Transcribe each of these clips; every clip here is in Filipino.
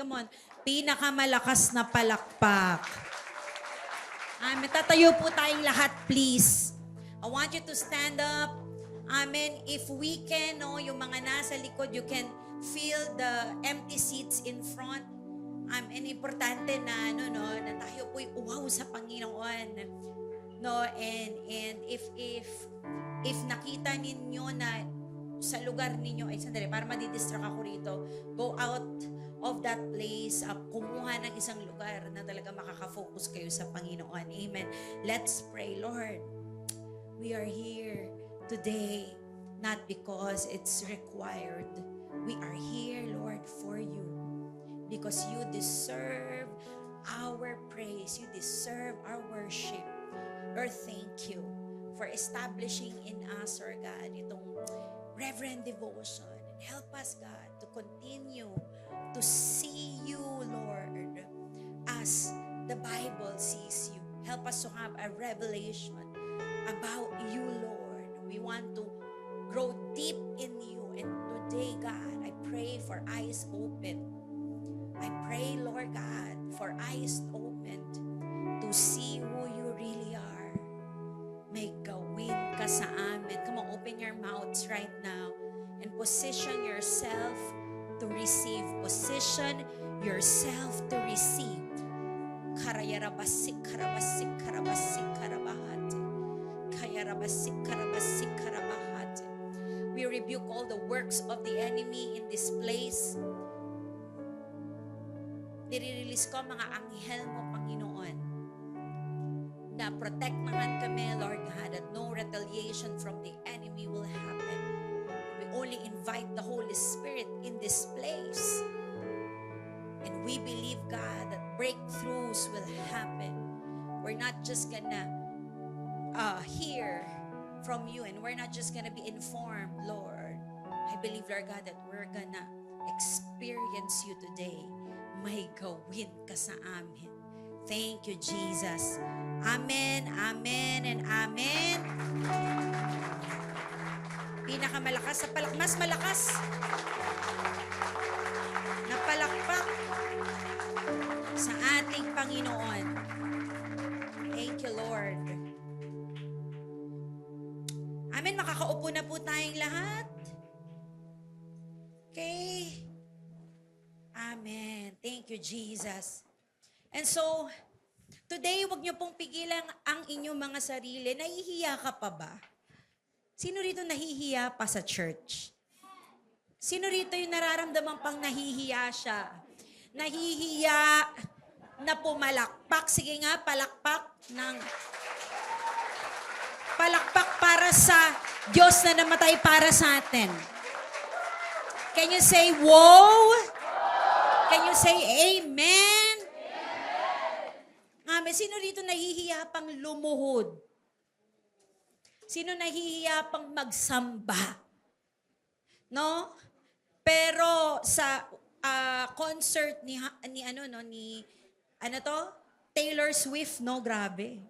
Come on. Pinakamalakas na palakpak. Amen. Tatayo po tayong lahat, please. I want you to stand up. Amen. If we can, no, yung mga nasa likod, you can feel the empty seats in front. And importante na, na tayo po'y uwaw sa Panginoon. No, and if nakita ninyo na sa lugar ninyo, ay sandali, para madidistract ako rito, go out of that place, kumuha ng isang lugar na talaga makaka-focus kayo sa Panginoon. Amen. Let's pray. Lord, we are here today not because it's required. We are here, Lord, for you. Because you deserve our praise. You deserve our worship. Lord, thank you for establishing in us, Lord God, itong reverent devotion. And help us, God, to continue to see you, Lord, as the Bible sees you. Help us to have a revelation about you, Lord. We want to grow deep in you. And today, God, I pray for eyes open. I pray, Lord God, for eyes opened to see who you really are. May gawin ka sa amin. Come on, open your mouths right now and position yourself to receive. Position yourself to receive. Karayarabasik, karabasik, karabasik, karabahat. Kayarabasik, karabasik, karabahat. We rebuke all the works of the enemy in this place. Nire-release ko mga anghel mo, Panginoon, na protectahan kami, Lord God, that no retaliation from the enemy will happen. We only invite the Holy Spirit in this place. And we believe, God, that breakthroughs will happen. We're not just gonna hear from you and we're not just gonna be informed, Lord. I believe, Lord God, that we're gonna experience you today. May gawin ka sa amin. Thank you, Jesus. Amen, amen, and amen. Pinakamalakas sa mas malakas na palakpak sa ating Panginoon. Thank you, Lord. Amen, makakaupo na po tayong lahat. Okay. Amen. Thank you, Jesus. And so, today, wag niyo pong pigilan ang inyong mga sarili. Nahihiya ka pa ba? Sino rito nahihiya pa sa church? Sino rito yung nararamdaman pang nahihiya siya? Nahihiya na pumalakpak. Sige nga, palakpak para sa Diyos na namatay para sa atin. Can you say, wow? Can you say amen? Amen. Sino rito nahihiya pang lumuhod? Sino nahihiya pang magsamba? No? Pero sa concert ni Taylor Swift, no, grabe.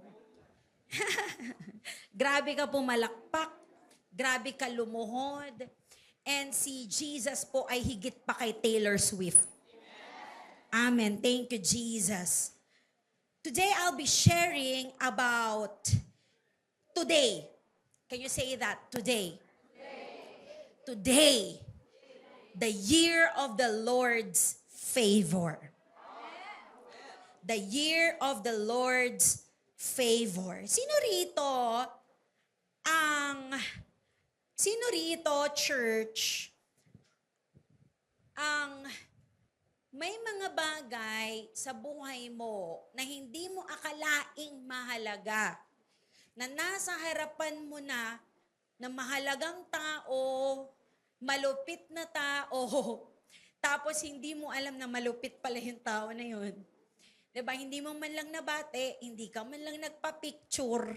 Grabe ka pumalakpak. Grabe ka lumuhod. And si Jesus po ay higit pa kay Taylor Swift. Amen. Thank you, Jesus. Today, I'll be sharing about today. Can you say that? Today. Today. The year of the Lord's favor. The year of the Lord's favor. Sino rito, church, may mga bagay sa buhay mo na hindi mo akalaing mahalaga, na nasa harapan mo na mahalagang tao, malupit na tao, tapos hindi mo alam na malupit pala yung tao na yun. Diba? Hindi mo man lang nabate, hindi ka man lang nagpa-picture.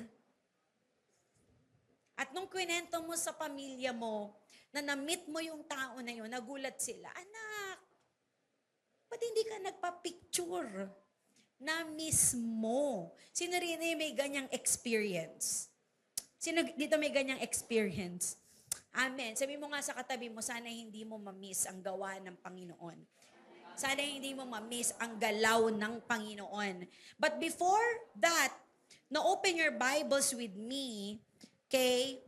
At nung kwento mo sa pamilya mo, na na-meet mo yung tao na yun, nagulat sila, anak, ba't hindi ka nagpa-picture? Na-miss mo. Sino rin may ganyang experience? Sino dito may ganyang experience? Amen. Sabi mo nga sa katabi mo, sana hindi mo ma-miss ang gawa ng Panginoon. Sana hindi mo ma-miss ang galaw ng Panginoon. But before that, na-open your Bibles with me, okay,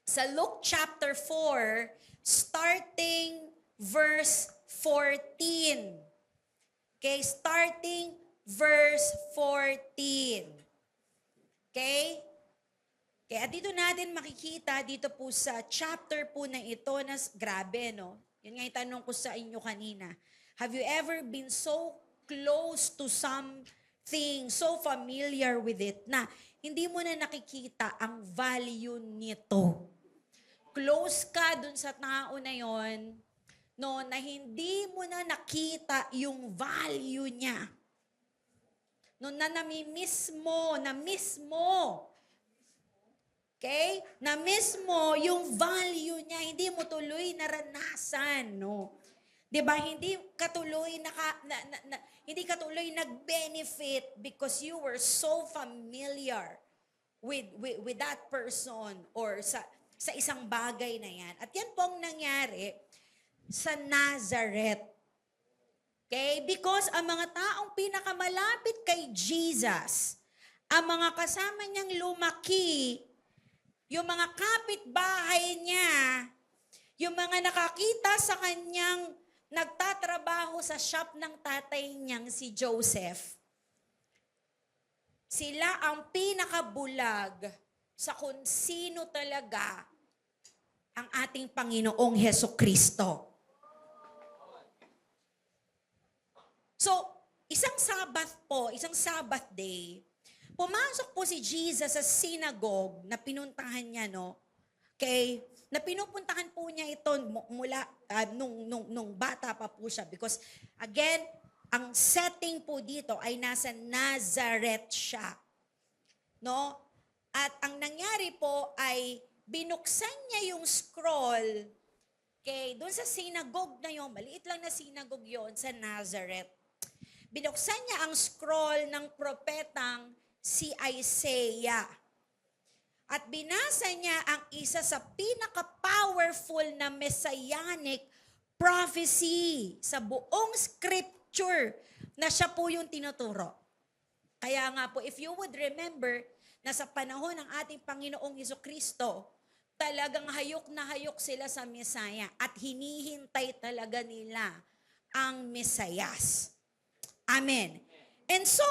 sa Luke chapter 4, starting verse 14. Okay, starting verse 14. Okay? Kaya dito natin makikita, dito po sa chapter po na ito, na grabe, no? Yun nga yung tanong ko sa inyo kanina. Have you ever been so close to something, so familiar with it, na hindi mo na nakikita ang value nito? Close ka dun sa tao na yon, no, na hindi mo na nakita yung value niya. No, na nami-miss mo. Okay? Na-miss mo yung value niya, hindi mo tuloy naranasan, no? 'Di ba? Hindi katuloy hindi katuloy nag-benefit because you were so familiar with that person or sa isang bagay na 'yan. At 'yan pong nangyari sa Nazareth. Okay? Because ang mga taong pinakamalapit kay Jesus, ang mga kasama niyang lumaki, yung mga kapitbahay niya, yung mga nakakita sa kanyang nagtatrabaho sa shop ng tatay niyang si Joseph, sila ang pinakabulag sa kung sino talaga ang ating Panginoong Hesukristo. So, isang Sabbath day, pumasok po si Jesus sa synagogue na pinuntahan niya, no? Okay? Na pinupuntahan po niya ito mula nung bata pa po siya. Because, again, ang setting po dito ay nasa Nazareth siya. No? At ang nangyari po ay binuksan niya yung scroll, okay, doon sa synagogue na yon, maliit lang na synagogue yon sa Nazareth. Binuksan niya ang scroll ng propetang si Isaiah. At binasa niya ang isa sa pinaka-powerful na messianic prophecy sa buong scripture na siya po yung tinuturo. Kaya nga po, if you would remember, na sa panahon ng ating Panginoong Hesukristo, talagang hayok na hayok sila sa Messiah at hinihintay talaga nila ang Mesiyas. Amen. And so,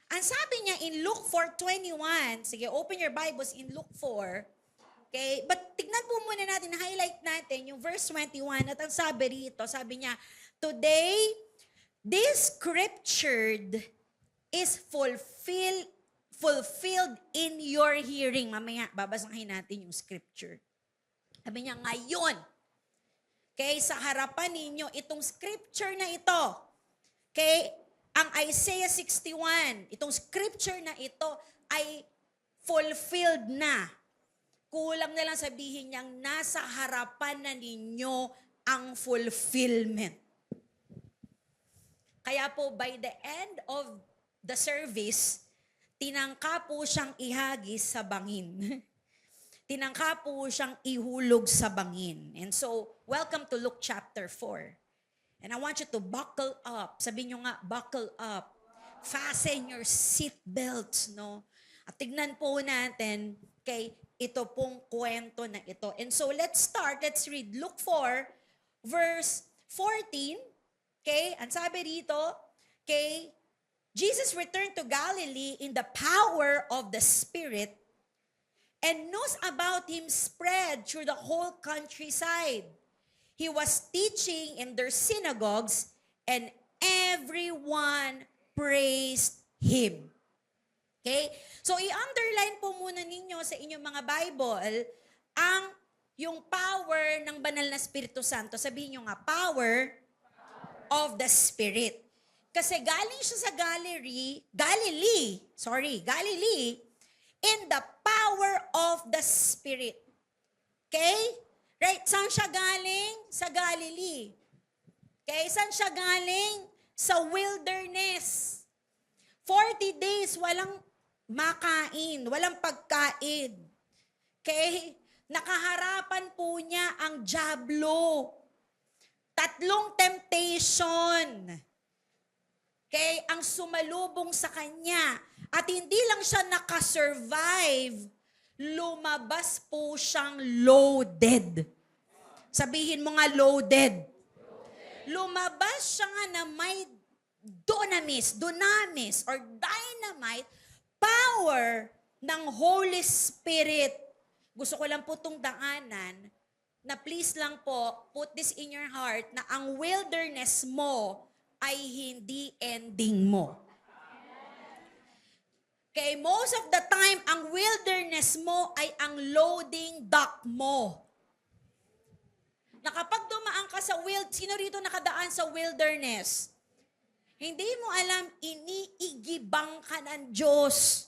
ang sabi niya in Luke 4:21, sige, open your Bibles in Luke 4, okay? But tignan po muna natin, highlight natin yung verse 21 at ang sabi rito, sabi niya, today, this scripture is fulfilled in your hearing. Mamaya, babasahin natin yung scripture. Sabi niya, ngayon, okay, sa harapan ninyo, itong scripture na ito, okay, ang Isaiah 61, itong scripture na ito ay fulfilled na. Kulang na lang sabihin niyang nasa harapan na ninyo ang fulfillment. Kaya po, by the end of the service, tinangka po siyang ihagis sa bangin. Tinangka po siyang ihulog sa bangin. And so, welcome to Luke chapter 4. And I want you to buckle up. Sabihin nyo nga, buckle up. Fasten your seat belts, no? At tignan po natin, okay, ito pong kwento na ito. And so, let's start. Let's read Luke 4, verse 14. Okay, ang sabi dito, okay, Jesus returned to Galilee in the power of the Spirit, and news about him spread through the whole countryside. He was teaching in their synagogues, and everyone praised him. Okay? So, i-underline po muna ninyo sa inyong mga Bible yung power ng banal na Espiritu Santo. Sabihin nyo nga, power of the Spirit. Kasi galing siya sa Galilee, in the power of the Spirit. Okay? Right? Saan siya galing? Sa Galilee. Okay? Saan siya galing? Sa wilderness. 40 days, walang makain, walang pagkain. Okay? Nakaharapan po niya ang dyablo. 3 Tatlong temptation. Okay, ang sumalubong sa kanya. At hindi lang siya nakasurvive, lumabas po siyang loaded. Sabihin mo nga loaded. Lumabas siya nga na may dunamis, or dynamite, power ng Holy Spirit. Gusto ko lang po itong daanan na please lang po, put this in your heart na ang wilderness mo ay hindi ending mo. Okay, most of the time, ang wilderness mo ay ang loading dock mo. Na kapag dumaan ka sa sino rito nakadaan sa wilderness? Hindi mo alam, iniigibang ka ng Diyos.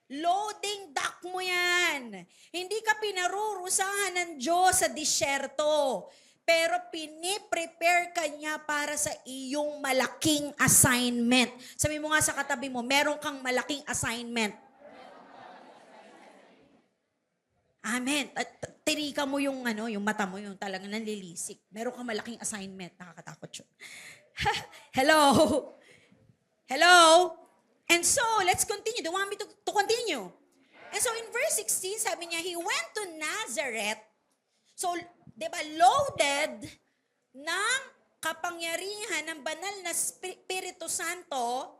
Loading dock mo yan. Hindi ka pinarurusahan ng Diyos sa disyerto. Pero piniprepare ka niya para sa iyong malaking assignment. Sabi mo nga sa katabi mo, meron kang malaking assignment. Amen. At tirika mo yung yung mata mo, yung talagang nanlilisik. Meron kang malaking assignment. Nakakatakot yun. Hello? Hello? And so, let's continue. Do you want me to continue? And so, in verse 16, sabi niya, He went to Nazareth. So, di ba, loaded ng kapangyarihan ng banal na Espiritu Santo,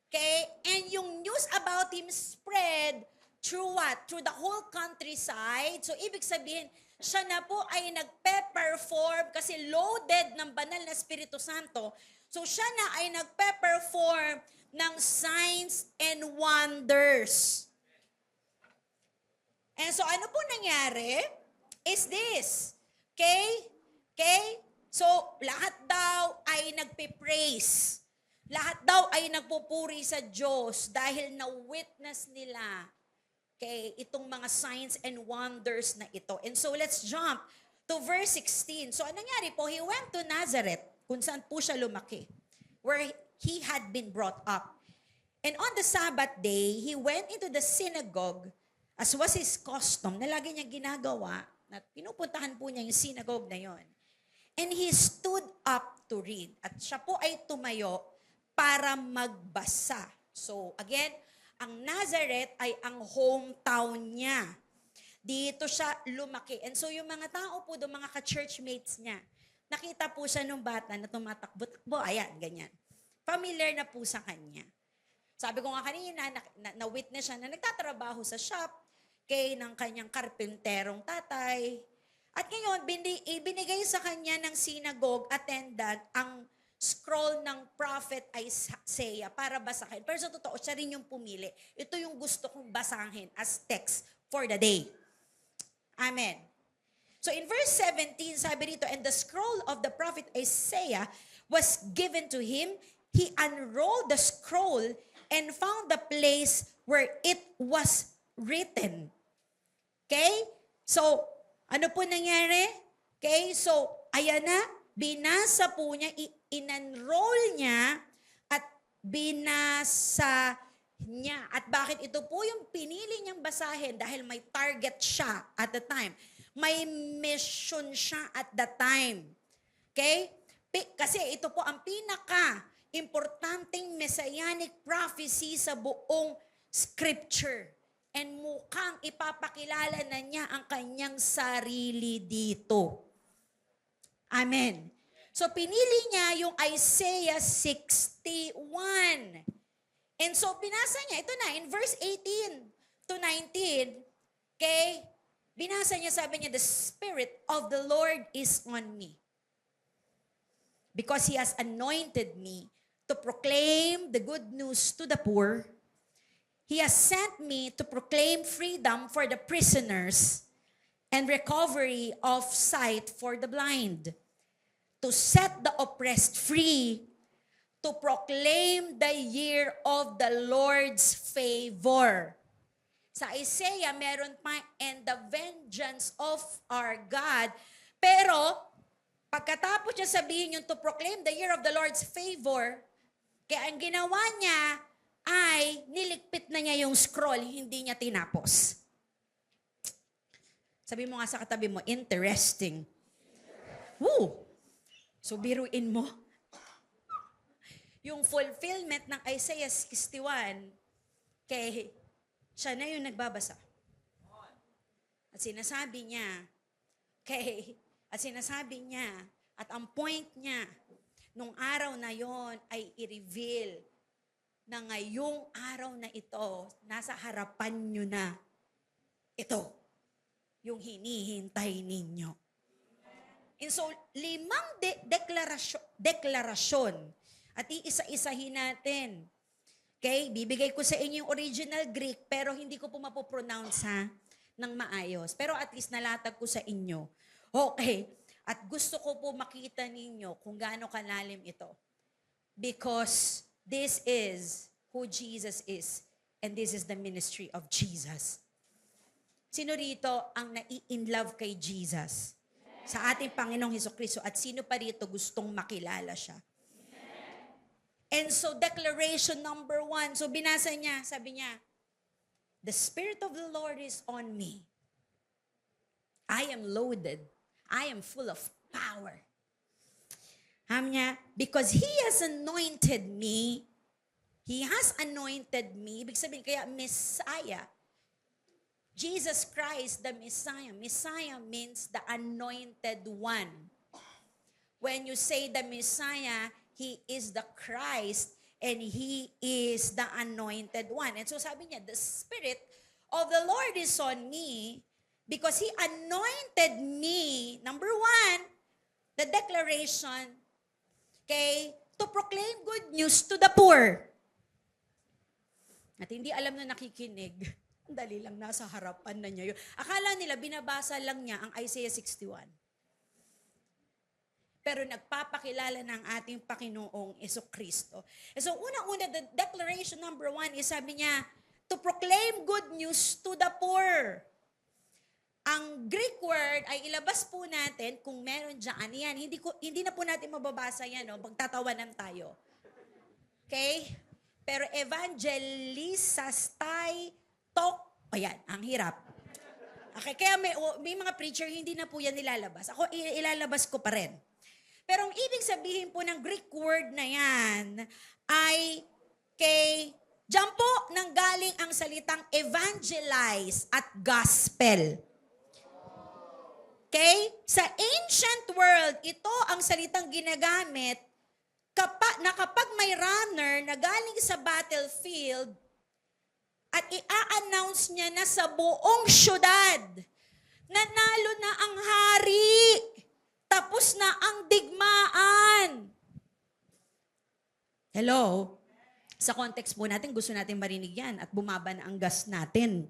okay? And yung news about Him spread through what? Through the whole countryside. So, ibig sabihin, siya na po ay nagpe-perform kasi loaded ng banal na Espiritu Santo. So, siya na ay nagpe-perform ng signs and wonders. And so, ano po nangyari? Is this. Okay? Okay? So, lahat daw ay nagpe-praise. Lahat daw ay nagpupuri sa Diyos dahil na-witness nila itong mga signs and wonders na ito. And so, let's jump to verse 16. So, anong nangyari po? He went to Nazareth, kung saan po siya lumaki, where he had been brought up. And on the Sabbath day, he went into the synagogue, as was his custom, na lagi niya ginagawa, na pinupuntahan po niya yung synagogue na yon. And he stood up to read. At siya po ay tumayo para magbasa. So, again, ang Nazareth ay ang hometown niya. Dito siya lumaki. And so, yung mga tao po doon, mga ka-churchmates niya, nakita po siya nung bata na tumatakbo-takbo. Ayan, ganyan. Familiar na po sa kanya. Sabi ko nga kanina, na-witness siya na nagtatrabaho sa shop ng kanyang karpenterong tatay. At ngayon, ibinigay sa kanya ng synagogue attendant ang scroll ng prophet Isaiah para basahin. Pero sa totoo, siya rin yung pumili. Ito yung gusto kong basahin as text for the day. Amen. So in verse 17, sabi dito, and the scroll of the prophet Isaiah was given to him. He unrolled the scroll and found the place where it was written. Okay? So, ano po nangyari? Okay? So, ayan na, binasa po niya, in-enroll niya, at binasa niya. At bakit ito po yung pinili niyang basahin? Dahil may target siya at the time. May mission siya at the time. Okay? Kasi ito po ang pinaka-importanting messianic prophecy sa buong scripture. And mukhang ipapakilala na niya ang kanyang sarili dito. Amen. So pinili niya yung Isaiah 61. And so binasa niya, ito na, in verse 18 to 19, okay, binasa niya, sabi niya, the Spirit of the Lord is on me. Because He has anointed me to proclaim the good news to the poor. He has sent me to proclaim freedom for the prisoners and recovery of sight for the blind, to set the oppressed free, to proclaim the year of the Lord's favor. Sa Isaiah, meron pa, and the vengeance of our God. Pero, pagkatapos niya sabihin yung to proclaim the year of the Lord's favor, kaya ang ginawa niya ay niligpit na niya yung scroll, hindi niya tinapos. Sabi mo nga sa katabi mo, interesting. Woo! So biruin mo, yung fulfillment ng Isaiah 61, kay siya na yung nagbabasa. At sinasabi niya, at ang point niya, nung araw na yon ay i-reveal na ngayong araw na ito, nasa harapan nyo na ito, yung hinihintay ninyo. And so, 5 deklarasyon at iisa-isahin natin. Okay? Bibigay ko sa inyo yung original Greek, pero hindi ko po mapopronounce ng maayos. Pero at least nalatag ko sa inyo. Okay. At gusto ko po makita ninyo kung gaano kalalim ito. Because this is who Jesus is. And this is the ministry of Jesus. Sino rito ang nai-inlove kay Jesus? Sa ating Panginoong Hesukristo. At sino pa rito gustong makilala siya? And so, declaration number 1. So, binasa niya, sabi niya, the Spirit of the Lord is on me. I am loaded. I am full of power. Sabi niya, because He has anointed me. He has anointed me. Ibig sabihin, kaya Messiah. Jesus Christ, the Messiah. Messiah means the anointed one. When you say the Messiah, He is the Christ and He is the anointed one. And so sabi niya, the Spirit of the Lord is on me because He anointed me, number 1, the declaration, okay, to proclaim good news to the poor. At hindi alam na nakikinig. Dali lang, nasa harapan na niya yun. Akala nila, binabasa lang niya ang Isaiah 61. Pero nagpapakilala ng ating Panginoong Jesucristo. So, unang-una, the declaration number 1 is sabi niya, to proclaim good news to the poor. Ang Greek word ay ilabas po natin kung meron dyan. Yan, hindi na po natin mababasa yan, no? Magtatawanan tayo. Okay? Pero evangelisastai ayan, ang hirap. Okay, kaya may mga preacher, hindi na po yan nilalabas. Ako, ilalabas ko pa rin. Pero ang ibig sabihin po ng Greek word na yan ay diyan po nanggaling ang salitang evangelize at gospel. Okay? Sa ancient world, ito ang salitang ginagamit na kapag may runner na galing sa battlefield, at i-announce niya na sa buong syudad, nanalo na ang hari, tapos na ang digmaan. Hello? Sa context po natin, gusto natin marinig yan at bumaba na ang gas natin.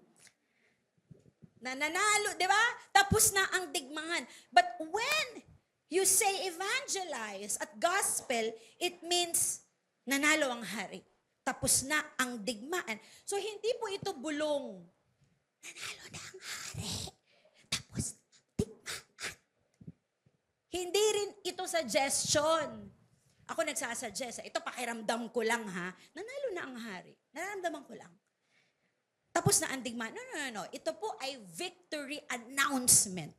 Nanalo, di ba? Tapos na ang digmaan. But when you say evangelize at gospel, it means nanalo ang hari. Tapos na ang digmaan. So, hindi po ito bulong. Nanalo na ang hari. Tapos na ang digmaan. Hindi rin ito suggestion. Ako nagsasuggest. Ito pakiramdam ko lang ha. Nanalo na ang hari. Nararamdaman ko lang. Tapos na ang digmaan. No. Ito po ay victory announcement.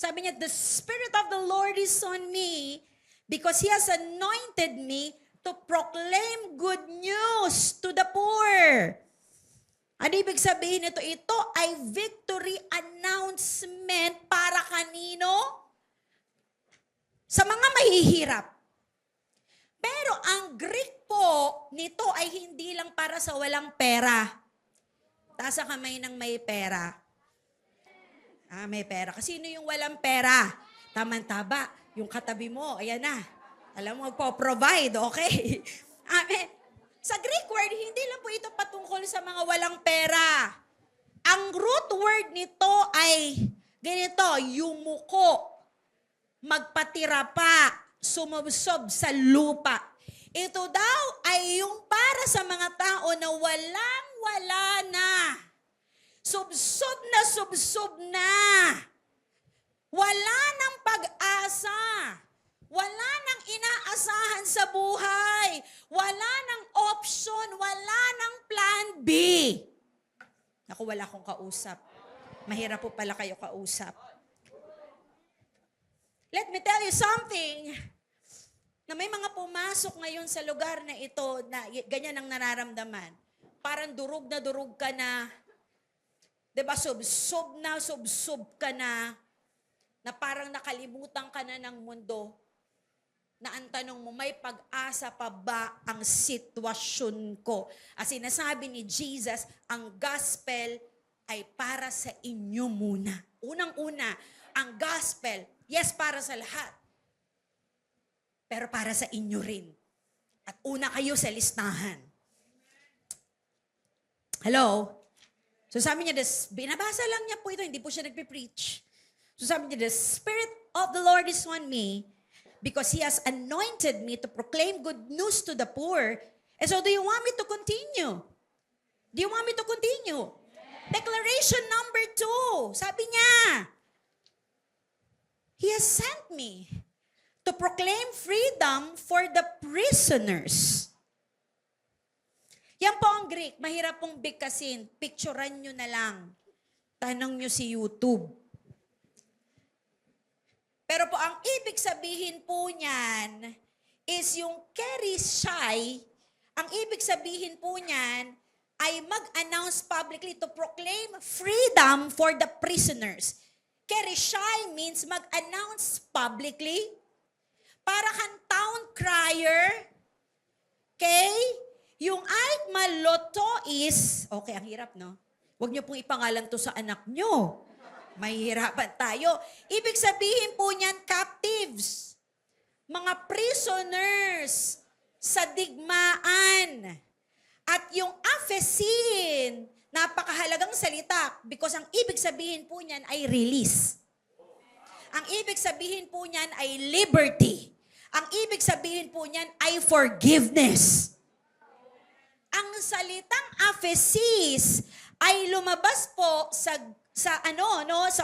Sabi niya, the Spirit of the Lord is on me because He has anointed me to proclaim good news to the poor. Ano ibig sabihin nito? Ito ay victory announcement para kanino? Sa mga mahihirap. Pero ang Greek po nito ay hindi lang para sa walang pera. Taas sa kamay ng may pera. May pera. Kasi sino yung walang pera? Tama-taba. Yung katabi mo, ayan na. Alam mo, magpo-provide, okay? Amen. Sa Greek word, hindi lang po ito patungkol sa mga walang pera. Ang root word nito ay ganito, yumuko, magpatira pa, sumubsob sa lupa. Ito daw ay yung para sa mga tao na walang-wala na. Subsob na. Wala nang pag-asa. Wala nang inaasahan sa buhay. Wala nang option. Wala nang plan B. Ako, wala akong kausap. Mahirap po pala kayo kausap. Let me tell you something. Na may mga pumasok ngayon sa lugar na ito na ganyan ang nararamdaman. Parang durug ka na. Diba, subsob ka na parang nakalimutan ka na ng mundo. Na ang tanong mo, may pag-asa pa ba ang sitwasyon ko? As sinasabi ni Jesus, ang gospel ay para sa inyo muna. Unang-una, ang gospel, yes, para sa lahat. Pero para sa inyo rin. At una kayo sa listahan. Hello? So sabi niya, binabasa lang niya po ito, hindi po siya nagpe-preach. So sabi niya, the Spirit of the Lord is on me because He has anointed me to proclaim good news to the poor. And so do you want me to continue? Do you want me to continue? Declaration number 2. Sabi niya, He has sent me to proclaim freedom for the prisoners. Yan po ang Greek. Mahirap pong bigkasin. Picturean nyo na lang. Tanong nyo si YouTube. Pero po ang ibig sabihin po niyan is yung kerishai, ang ibig sabihin po niyan ay mag-announce publicly to proclaim freedom for the prisoners. Kerishai means mag-announce publicly. Para kang town crier. Okay? Yung Ike Maloto is, okay, ang hirap, no? Huwag niyo pong ipangalan to sa anak niyo. Mahihirapan tayo. Ibig sabihin po niyan, captives. Mga prisoners sa digmaan. At yung aphesin, napakahalagang salita because ang ibig sabihin po niyan ay release. Ang ibig sabihin po niyan ay liberty. Ang ibig sabihin po niyan ay forgiveness. Ang salitang aphesis ay lumabas po sa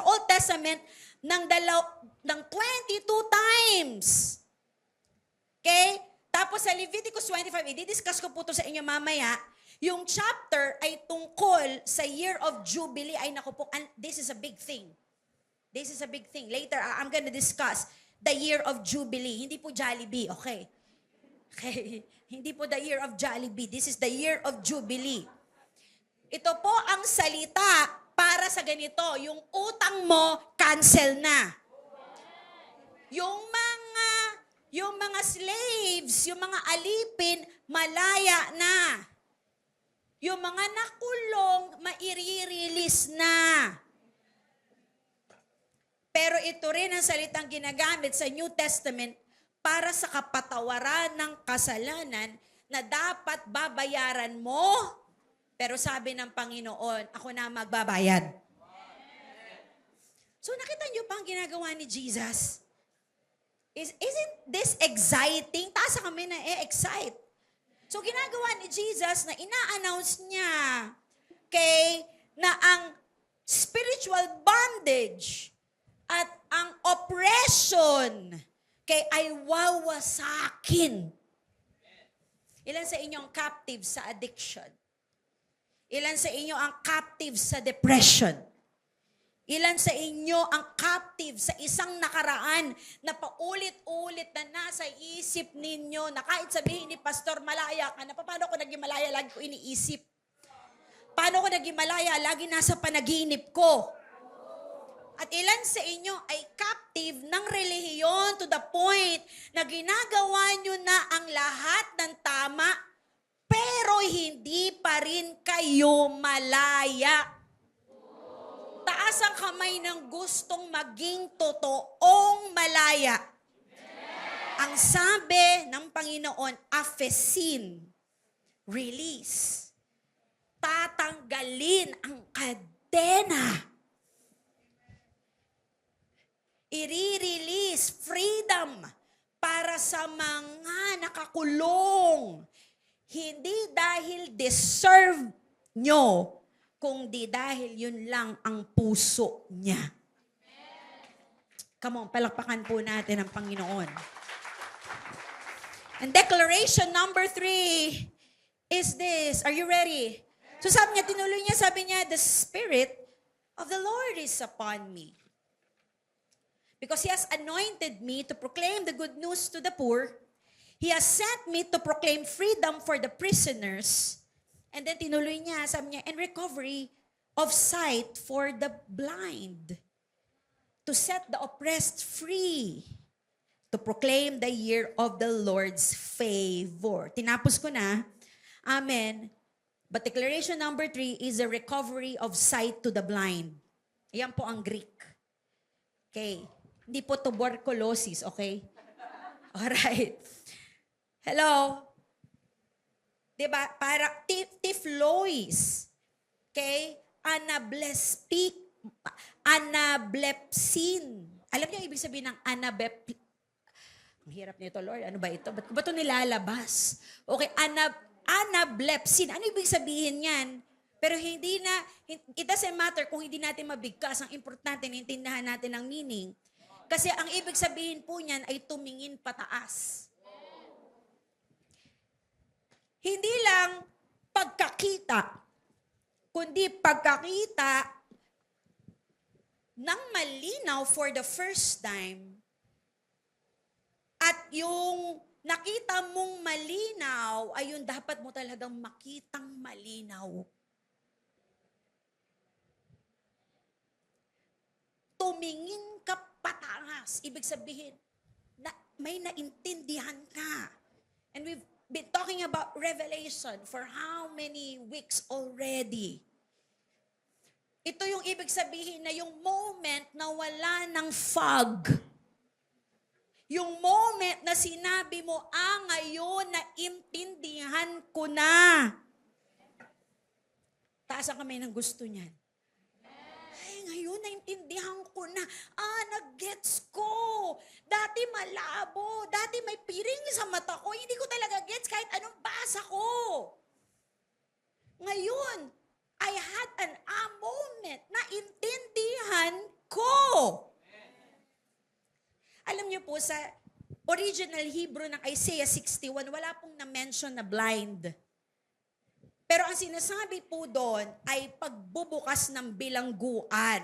Old Testament ng 22 times. Okay? Tapos sa Leviticus 25, i-discuss ko po ito sa inyo mamaya, yung chapter ay tungkol sa Year of Jubilee. Ay naku po, this is a big thing. This is a big thing. Later, I'm gonna discuss the Year of Jubilee. Hindi po Jollibee, okay? Okay? Hindi po the Year of Jollibee. This is the Year of Jubilee. Ito po ang salita para sa ganito. Yung utang mo, cancel na. Yung mga slaves, yung mga alipin, malaya na. Yung mga nakulong, mairi-release na. Pero ito rin ang salitang ginagamit sa New Testament para sa kapatawaran ng kasalanan na dapat babayaran mo. Pero sabi ng Panginoon, ako na magbabayad. So nakita niyo pa ang ginagawa ni Jesus? Isn't this exciting? Taas kami na excite. So ginagawa ni Jesus na ina-announce niya na ang spiritual bondage at ang oppression ay wawasakin. Ilan sa inyo ang captive sa addiction? Ilan sa inyo ang captive sa depression? Ilan sa inyo ang captive sa isang nakaraan na paulit-ulit na nasa isip ninyo na kahit sabihin ni Pastor, malaya ka na, paano ko naging malaya? Lagi ko iniisip. Paano ko naging malaya? Lagi nasa panaginip ko. At ilan sa inyo ay captive ng relihiyon to the point na ginagawa nyo na ang lahat ng tama, pero hindi pa rin kayo malaya. Taas ang kamay ng gustong maging totoong malaya. Ang sabi ng Panginoon, aphesin, release. Tatanggalin ang kadena. I-release freedom para sa mga nakakulong. Hindi dahil deserve nyo, kundi dahil yun lang ang puso niya. Come on, palakpakan po natin ang Panginoon. And declaration number 3 is this. Are you ready? So sabi niya, tinuloy niya, sabi niya, the Spirit of the Lord is upon me. Because He has anointed me to proclaim the good news to the poor. He has sent me to proclaim freedom for the prisoners. And then tinuloy niya, sabi niya, and recovery of sight for the blind. To set the oppressed free. To proclaim the year of the Lord's favor. Tinapos ko na. Amen. But declaration number 3 is the recovery of sight to the blind. Ayan po ang Greek. Okay. Hindi po tuberculosis, okay? Alright. Hello? Diba? Para tiflois. Okay? Anablepsin. Alam niyo ibig sabihin ng ang hirap nito, Lord. Ano ba ito? Ba't ba ito nilalabas? Okay, anablepsin. Ano ibig sabihin yan? Pero it doesn't matter kung hindi natin mabigkas. Ang importante, naintindihan natin ang meaning. Kasi ang ibig sabihin po niyan ay tumingin pataas. Hindi lang pagkakita, kundi pagkakita ng malinaw for the first time. At yung nakita mong malinaw, ay yung dapat mo talagang makitang malinaw. Tumingin ka pataas. Ibig sabihin, may naintindihan ka. And we've been talking about revelation for how many weeks already. Ito yung ibig sabihin na yung moment na wala ng fog. Yung moment na sinabi mo, ngayon naintindihan ko na. Taas ang kamay ng gusto niyan. Ngayon, naintindihan ko na. Nag-gets ko. Dati malabo. Dati may piring sa mata ko. Hindi ko talaga gets kahit anong basa ko. Ngayon, I had a moment na intindihan ko. Alam niyo po, sa original Hebrew ng Isaiah 61, wala pong na-mention na blind. Pero ang sinasabi po doon ay pagbubukas ng bilangguan.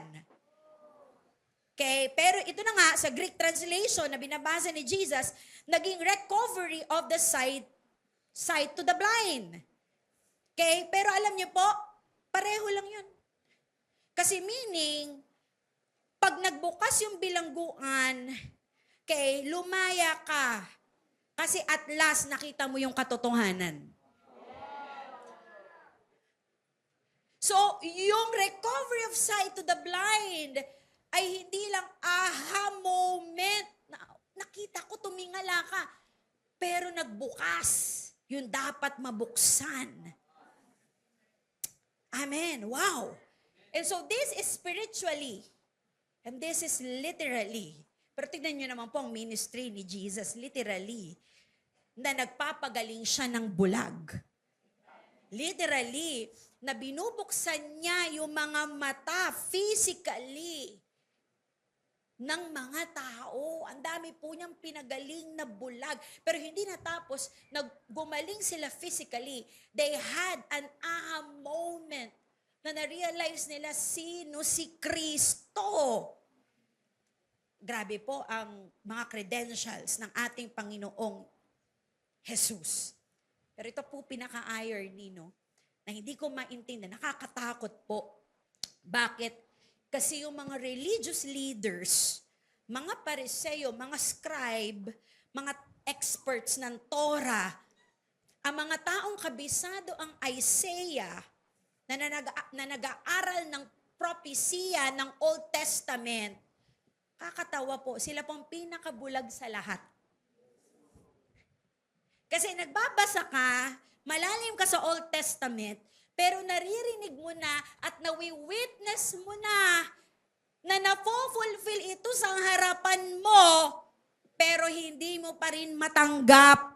Okay? Pero ito na nga, sa Greek translation na binabasa ni Jesus, naging recovery of the sight to the blind. Okay? Pero alam niyo po, pareho lang yun. Kasi meaning, pag nagbukas yung bilangguan, okay, lumaya ka. Kasi at last, nakita mo yung katotohanan. So, yung recovery of sight to the blind ay hindi lang aha moment. Nakita ko, tumingala ka. Pero nagbukas. Yun dapat mabuksan. Amen. Wow. And so, this is spiritually. And this is literally. Pero tignan nyo naman po ang ministry ni Jesus. Literally. Na nagpapagaling siya ng bulag. Literally, na binubuksan niya yung mga mata physically ng mga tao. Ang dami po niyang pinagaling na bulag. Pero hindi natapos, gumaling sila physically. They had an aha moment na na-realize nila sino si Kristo. Grabe po ang mga credentials ng ating Panginoong Jesus. Pero ito po pinaka-irony, no? Na hindi ko maintindihan, nakakatakot po. Bakit? Kasi yung mga religious leaders, mga Pariseo, mga scribe, mga experts ng Torah, ang mga taong kabisado ang Isaiah, na nag-aaral ng propesya ng Old Testament, kakatawa po, sila pong pinakabulag sa lahat. Kasi nagbabasa ka, malalim ka sa Old Testament, pero naririnig mo na at nawi-witness mo na napofulfill ito sa harapan mo, pero hindi mo pa rin matanggap.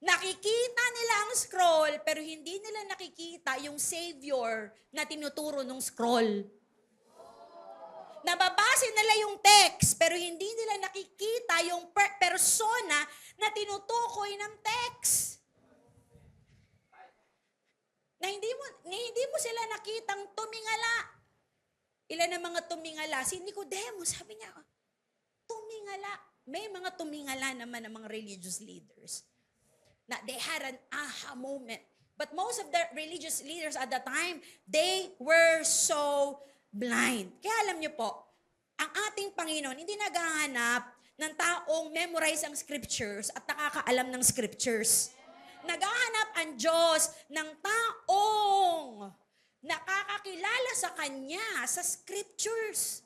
Nakikita nila ang scroll, pero hindi nila nakikita yung Savior na tinuturo ng scroll. Nababasa nila yung text, pero hindi nila nakikita yung persona na tinutukoy ng text. Na hindi mo sila nakitang tumingala. Ilan ang mga tumingala? Si Nicodemo, sabi niya, tumingala. May mga tumingala naman ng mga religious leaders na they had an aha moment. But most of the religious leaders at the time, they were so blind. Kaya alam niyo po, ang ating Panginoon hindi naghahanap ng taong memorize ang scriptures at nakakaalam ng scriptures. Naghahanap ang Diyos ng taong nakakakilala sa Kanya, sa scriptures.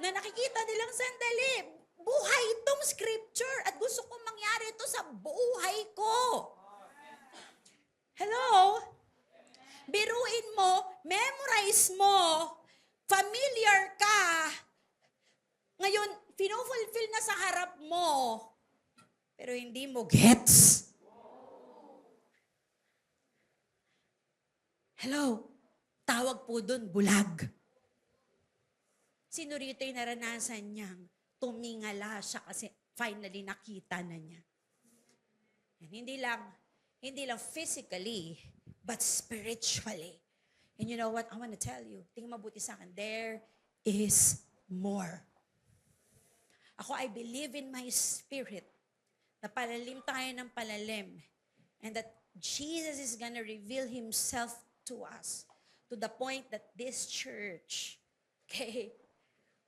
Na nakikita nilang sandali, buhay itong scripture at gusto kong mangyari ito sa buhay ko. Hello? Biruin mo, memorize mo, familiar ka, ngayon, pinufulfill na sa harap mo, pero hindi mo gets. Hello? Tawag po dun, bulag. Sino rito yung naranasan niyang tumingala siya kasi finally nakita na niya. And hindi lang physically, but spiritually. And you know what? I want to tell you, tingnan mabuti sa akin, there is more. Ako, I believe in my spirit na palalim tayo ng palalim and that Jesus is gonna reveal Himself to us to the point that this church, okay,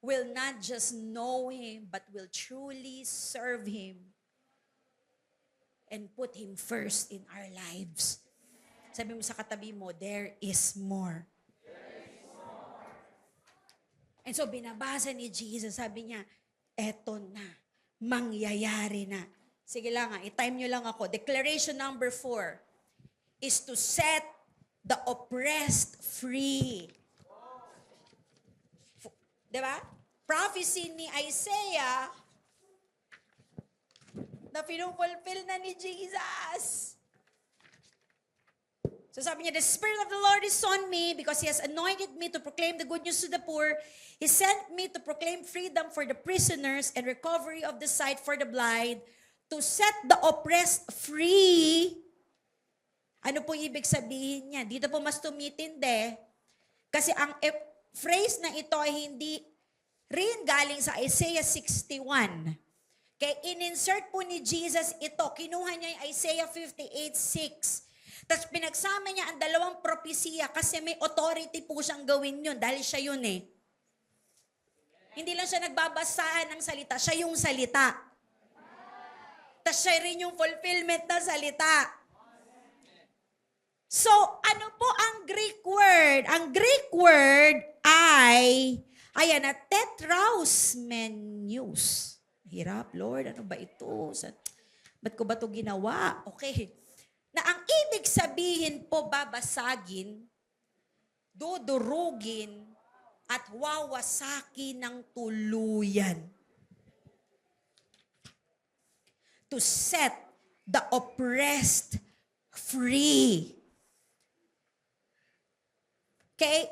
will not just know Him, but will truly serve Him and put Him first in our lives. Sabi mo sa katabi mo, there is more. And so binabasa ni Jesus, sabi niya, eto na, mangyayari na. Sige lang i-time nyo lang ako. Declaration number 4 is to set the oppressed free. Diba? Prophecy ni Isaiah na pinufulfill na ni Jesus. So sabi niya, the Spirit of the Lord is on me because He has anointed me to proclaim the good news to the poor. He sent me to proclaim freedom for the prisoners and recovery of the sight for the blind, to set the oppressed free. Ano po ibig sabihin niya? Dito po mas tumitindi. Kasi ang phrase na ito ay hindi rin galing sa Isaiah 61. Kaya in-insert po ni Jesus ito. Kinuha niya yung Isaiah 58:6. Tapos pinagsama niya ang dalawang propesiya kasi may authority po siyang gawin yun dahil siya yun eh. Hindi lang siya nagbabasa ng salita, siya yung salita. Tapos siya rin yung fulfillment ng salita. So, ano po ang Greek word? Ang Greek word ay, ayan, tetrausmenius. Hirap, Lord, ano ba ito? Ba't ko ba ito ginawa? Okay. Na ang ibig sabihin po babasagin, dudurugin, at wawasaki ng tuluyan. To set the oppressed free. Okay?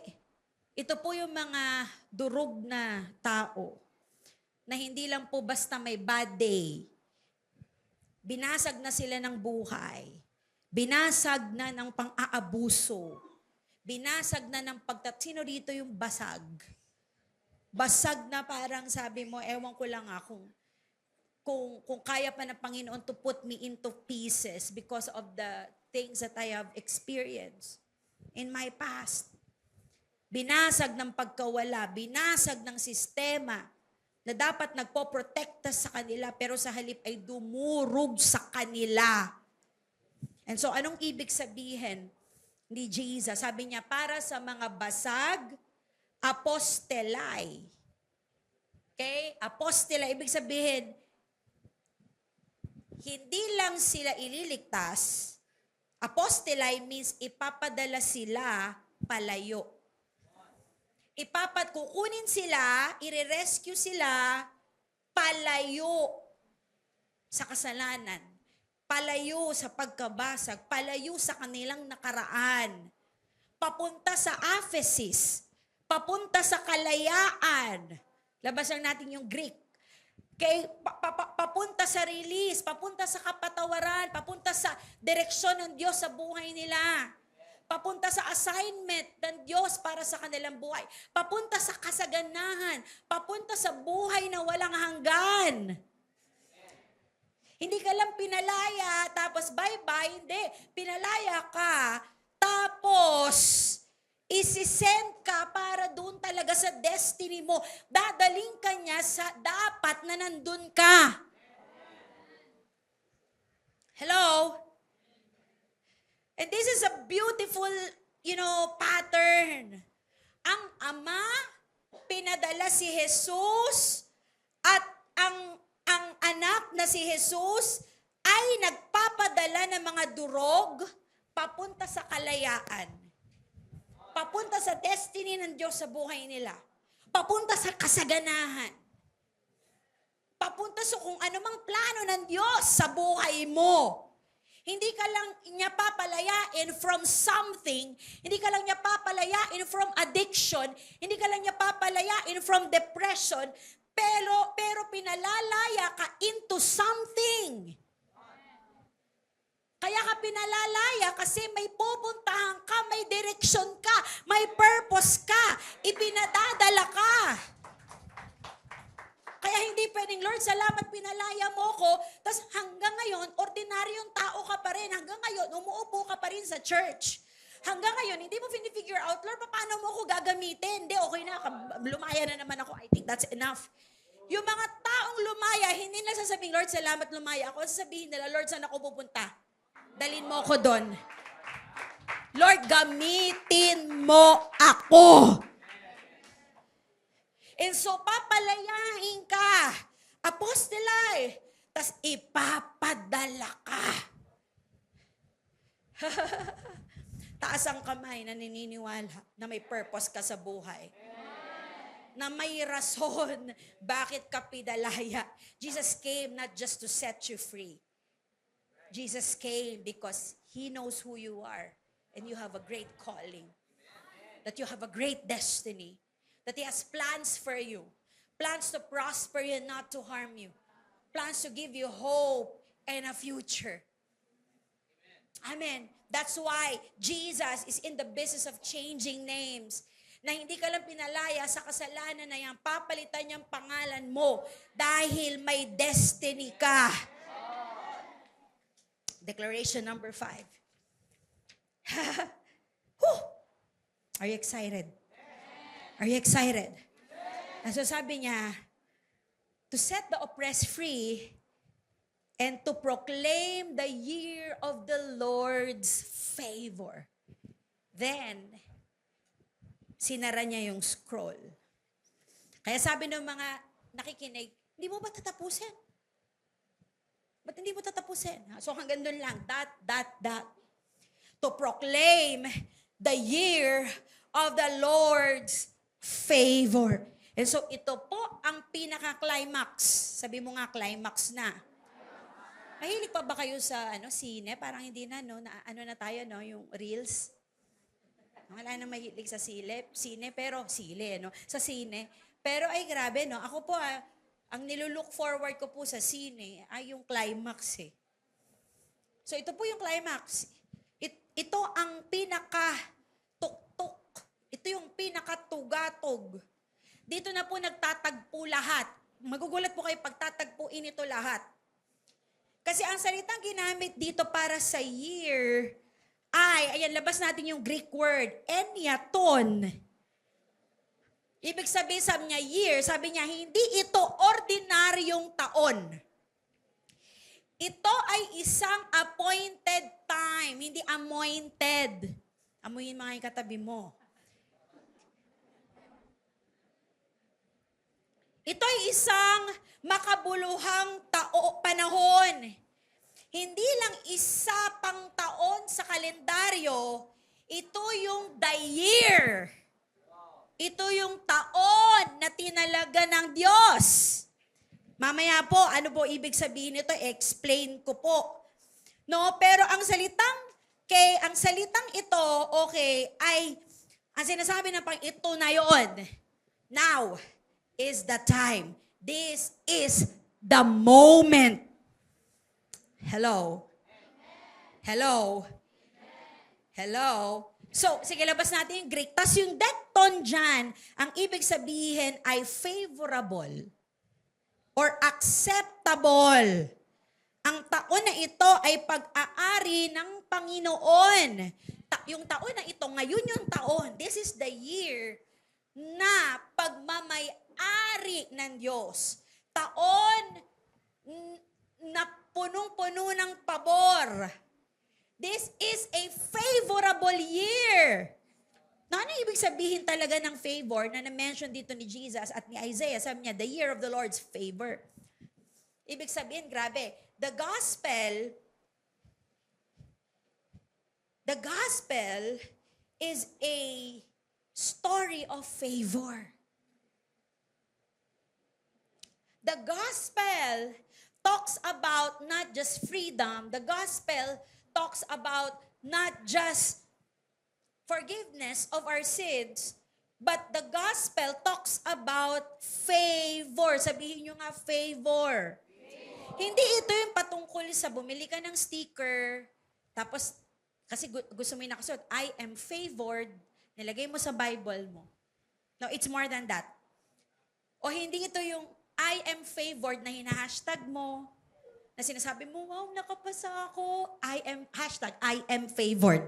Ito po yung mga durog na tao na hindi lang po basta may bad day. Binasag na sila ng buhay. Binasag na ng pang-aabuso. Binasag na ng sino dito yung basag? Basag na parang sabi mo, ewan ko lang kung kaya pa ng Panginoon to put me into pieces because of the things that I have experienced in my past. Binasag ng pagkawala, binasag ng sistema na dapat nagpoprotekta sa kanila pero sa halip ay dumurog sa kanila. And so, anong ibig sabihin ni Jesus? Sabi niya, para sa mga basag, apostelai. Okay? Apostelai, ibig sabihin, hindi lang sila ililigtas. Apostelai means ipapadala sila palayo. Kukunin sila, i-rescue sila palayo sa kasalanan. Palayo sa pagkabasag, palayo sa kanilang nakaraan, papunta sa aphesis, papunta sa kalayaan. Labasan natin yung Greek. Okay? Papunta sa release, papunta sa kapatawaran, papunta sa direksyon ng Diyos sa buhay nila. papunta sa assignment ng Diyos para sa kanilang buhay, papunta sa kasaganahan, papunta sa buhay na walang hanggan. Hindi ka lang pinalaya, tapos bye-bye. Hindi. Pinalaya ka, tapos isisend ka para doon talaga sa destiny mo. Dadaling ka niya sa dapat na nandun ka. Hello? And this is a beautiful, pattern. Ang Ama, pinadala si Jesus, at ang anak na si Jesus ay nagpapadala ng mga durog papunta sa kalayaan. Papunta sa destiny ng Diyos sa buhay nila. Papunta sa kasaganahan. Papunta sa kung anumang plano ng Diyos sa buhay mo. Hindi ka lang niya papalayain from something. Hindi ka lang niya papalayain from addiction. Hindi ka lang niya papalayain from depression. Pero pinalalaya ka into something. Kaya ka pinalalaya kasi may pupuntahan ka, may direksyon ka, may purpose ka, ipinadadala ka. Kaya hindi pwedeng, Lord, salamat pinalaya mo ko, tapos hanggang ngayon, ordinaryong tao ka pa rin. Hanggang ngayon, umuupo ka pa rin sa church. Hanggang ngayon, hindi mo figure out, Lord, paano mo ko gagamitin? Hindi, okay na, lumaya na naman ako. I think that's enough. Yung mga taong lumaya, hindi na sasabing, Lord, salamat lumaya ako. Sasabihin nila, Lord, saan ako pupunta? Dalin mo ako doon. Lord, gamitin mo ako. And so, papalayain ka. Apostolay. Tas ipapadala ka. Taas ang kamay na naniniwala na may purpose ka sa buhay. Na may rason bakit ka pinalaya. Jesus came not just to set you free. Jesus came because He knows who you are and you have a great calling. That you have a great destiny. That He has plans for you. Plans to prosper you, not to harm you. Plans to give you hope and a future. Amen. That's why Jesus is in the business of changing names. Na hindi ka lang pinalaya sa kasalanan na yan, papalitan niyang pangalan mo dahil may destiny ka. Declaration number 5. Are you excited? Are you excited? And so sabi niya, to set the oppressed free and to proclaim the year of the Lord's favor. Then, sinara niya yung scroll. Kaya sabi ng mga nakikinig, hindi mo ba tatapusin? Ba't hindi mo tatapusin? So hanggang doon lang, that. To proclaim the year of the Lord's favor. And so ito po ang pinaka-climax. Sabi mo nga, climax na. Mahilig pa ba kayo sa sine? Parang hindi na, no? Na tayo, no? Yung reels. Wala na mahilig sa sine, pero no? Sa sine. Pero ay grabe, no? Ako po, ang nilulook forward ko po sa sine ay yung climax, eh. So ito po yung climax. Ito ang pinaka-tuktok. Ito yung pinaka-tugatog. Dito na po nagtatagpo lahat. Magugulat po kayo pagtatagpuin ito lahat. Kasi ang salitang ginamit dito para sa year ay, ayan, labas natin yung Greek word, enniaton. Ibig sabihin, sabi niya, year, sabi niya, hindi ito ordinaryong taon. Ito ay isang appointed time, hindi anointed. Amuyin mga yung katabi mo. Ito ay isang makabuluhang panahon. Hindi lang isa pang taon sa kalendaryo, ito yung the year. Ito yung taon na tinalaga ng Diyos. Mamaya po, ano po ibig sabihin nito? Explain ko po. No, pero ang salitang ito, okay, ay ang sinasabi ng pang ito na yon. Now is the time. This is the moment. Hello. Hello. Hello. So, sige, labas natin yung Greek. Tapos yung dekton dyan, ang ibig sabihin ay favorable or acceptable. Ang taon na ito ay pag-aari ng Panginoon. Yung taon na ito, ngayon yung taon, this is the year na pagmamay-ari ng Diyos. Taon na punong-puno ng pabor. This is a favorable year. Na ano ibig sabihin talaga ng favor na na-mention dito ni Jesus at ni Isaiah? Sabi niya, the year of the Lord's favor. Ibig sabihin, grabe, the gospel is a story of favor. The gospel talks about not just freedom. The gospel talks about not just forgiveness of our sins, but the gospel talks about favor. Sabihin nyo nga, favor. Hindi ito yung patungkol sa bumili ka ng sticker, tapos, kasi gusto mo yung nakasuot, I am favored, nilagay mo sa Bible mo. No, it's more than that. O hindi ito yung I am favored na hina-hashtag mo, na sinasabi mo, wow, nakapasa ako, I am favored.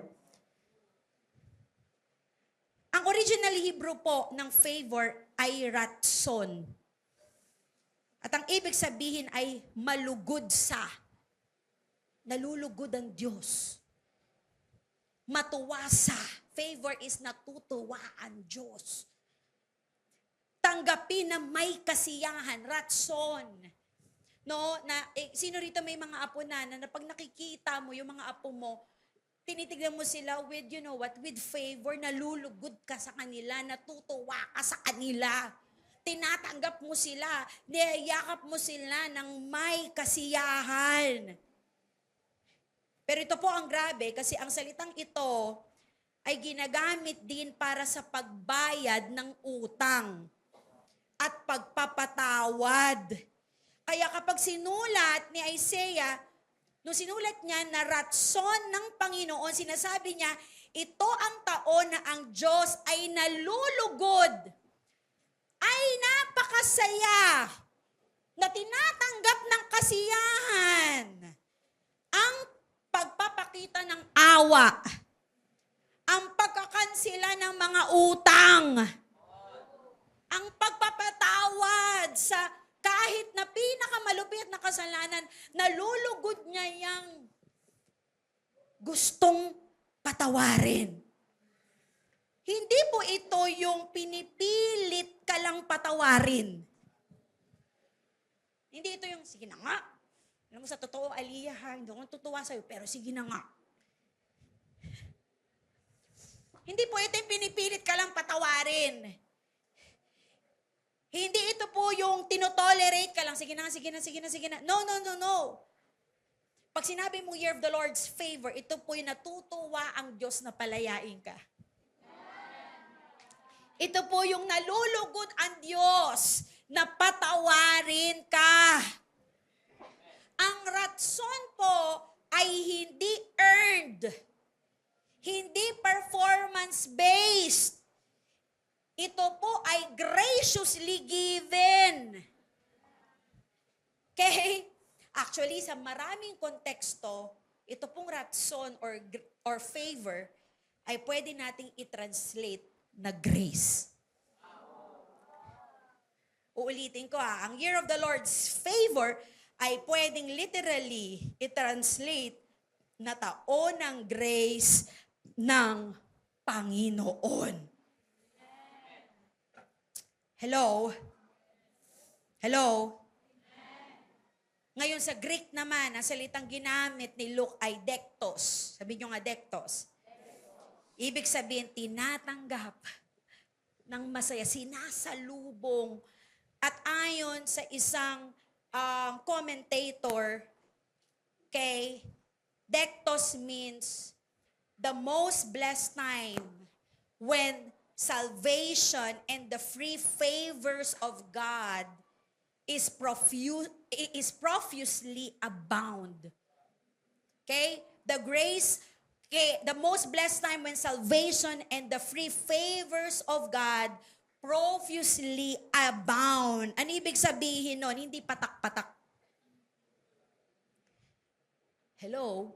Ang original Hebrew po ng favor ay ratson. At ang ibig sabihin ay malugod sa. Nalulugod ang Diyos. Matuwa sa. Favor is natutuwa ang Diyos. Tanggapin na may kasiyahan, ratson. No, sino rito may mga apo na pag nakikita mo yung mga apo mo, tinitignan mo sila with, you know what, with favor, nalulugod ka sa kanila, natutuwa ka sa kanila. Tinatanggap mo sila, niyayakap mo sila ng may kasiyahan. Pero ito po ang grabe kasi ang salitang ito ay ginagamit din para sa pagbayad ng utang at pagpapatawad. Kaya kapag sinulat ni Isaiah, nung sinulat niya na ratson ng Panginoon, sinasabi niya, ito ang taon na ang Diyos ay nalulugod, ay napakasaya, na tinatanggap ng kasiyahan, ang pagpapakita ng awa, ang pagkakansela ng mga utang, ang pagpapatawad sa kahit na pinakamalupit na kasalanan, nalulugod niya yang gustong patawarin. Hindi po ito yung pinipilit ka lang patawarin. Hindi ito yung, sige na nga. Alam mo sa totoo, Aliyah, ha, hindi ako tutuwa sa'yo, pero sige na nga. Hindi po ito yung pinipilit ka lang patawarin. Hindi ito po yung tinotolerate ka lang, sige na, sige na, sige na, sige na. No, no, no, no. Pag sinabi mo year of the Lord's favor, ito po yung natutuwa ang Diyos na palayain ka. Ito po yung nalulugod ang Diyos na patawarin ka. Ang ratson po ay hindi earned, hindi performance-based. Ito po ay graciously given. Okay? Actually, sa maraming konteksto, ito pong ratson or favor ay pwede nating i-translate na grace. Uulitin ko ang year of the Lord's favor ay pwedeng literally i-translate na taon ng grace ng Panginoon. Hello? Hello? Ngayon sa Greek naman, ang salitang ginamit ni Luke ay dektos. Sabi nyo nga dektos. Ibig sabihin, tinatanggap ng masaya, sinasalubong. At ayon sa isang commentator, okay, dektos means the most blessed time when salvation and the free favors of God is profusely abound. Okay? The grace, Okay, the most blessed time when salvation and the free favors of God profusely abound. Ano ibig sabihin nun? Hindi patak-patak. Hello?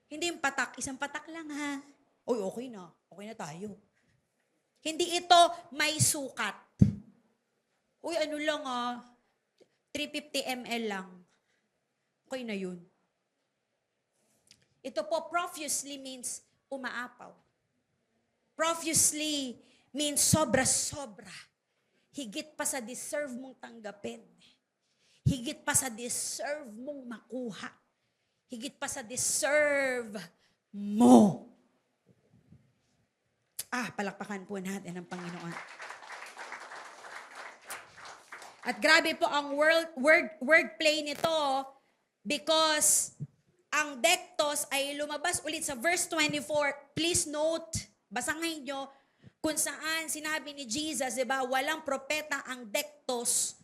Hindi yung patak, isang patak lang ha. Uy, okay na. Okay na tayo. Hindi ito may sukat. Uy, ano lang 350 ml lang. Okay na yun. Ito po, profusely means umaapaw. Profusely means sobra-sobra. Higit pa sa deserve mong tanggapin. Higit pa sa deserve mong makuha. Higit pa sa deserve mo. Palakpakan po natin ang Panginoon. At grabe po ang wordplay nito because ang dektos ay lumabas ulit sa verse 24. Please note, basahin nyo kung saan sinabi ni Jesus, diba, walang propeta ang dektos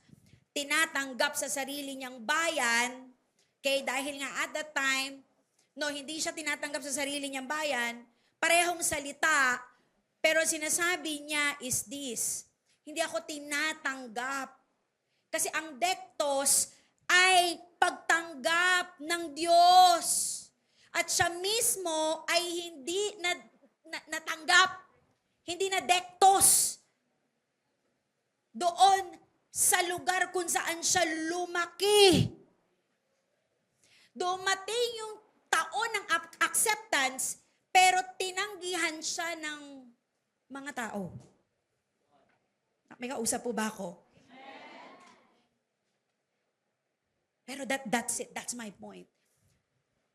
tinatanggap sa sarili niyang bayan. Okay, dahil nga at that time, hindi siya tinatanggap sa sarili niyang bayan, parehong salita, pero sinasabi niya is this, hindi ako tinatanggap. Kasi ang dektos ay pagtanggap ng Diyos. At siya mismo ay hindi natanggap, hindi na dektos doon sa lugar kung saan siya lumaki. Dumating yung taon ng acceptance, pero tinanggihan siya ng mga tao. May kausap po ba ako? Pero that's it. That's my point.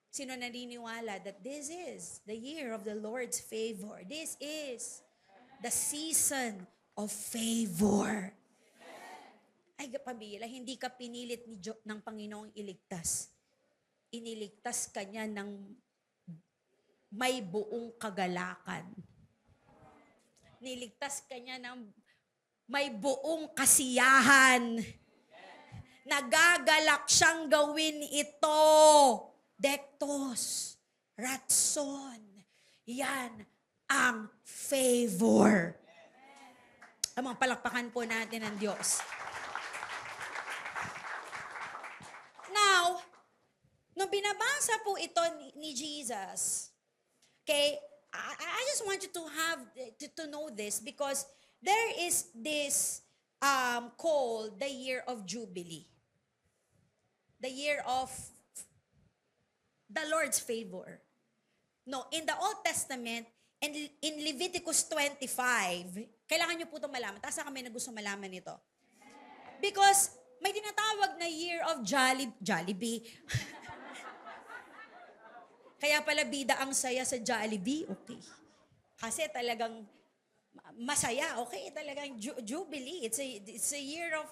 Sino naniniwala that this is the year of the Lord's favor? This is the season of favor. Ay, pamilya, hindi ka pinilit ng Panginoong iligtas. Iniligtas ka niya ng may buong kagalakan. Niligtas ka niya ng may buong kasiyahan. Nagagalak siyang gawin ito. Dektos, ratson, yan ang favor. Amang palakpakan po natin ang Diyos. Now, nung binabasa po ito ni Jesus, okay, I just want you to have, to know this because there is this called the year of Jubilee. The year of the Lord's favor. No, in the Old Testament, and in Leviticus 25, kailangan nyo po itong malaman. Taas na kami na gusto malaman ito. Because may tinatawag na year of Jollibee. Kaya pala bida ang saya sa Jollibee, okay. Kasi talagang masaya, okay, talagang Jubilee. It's a year of,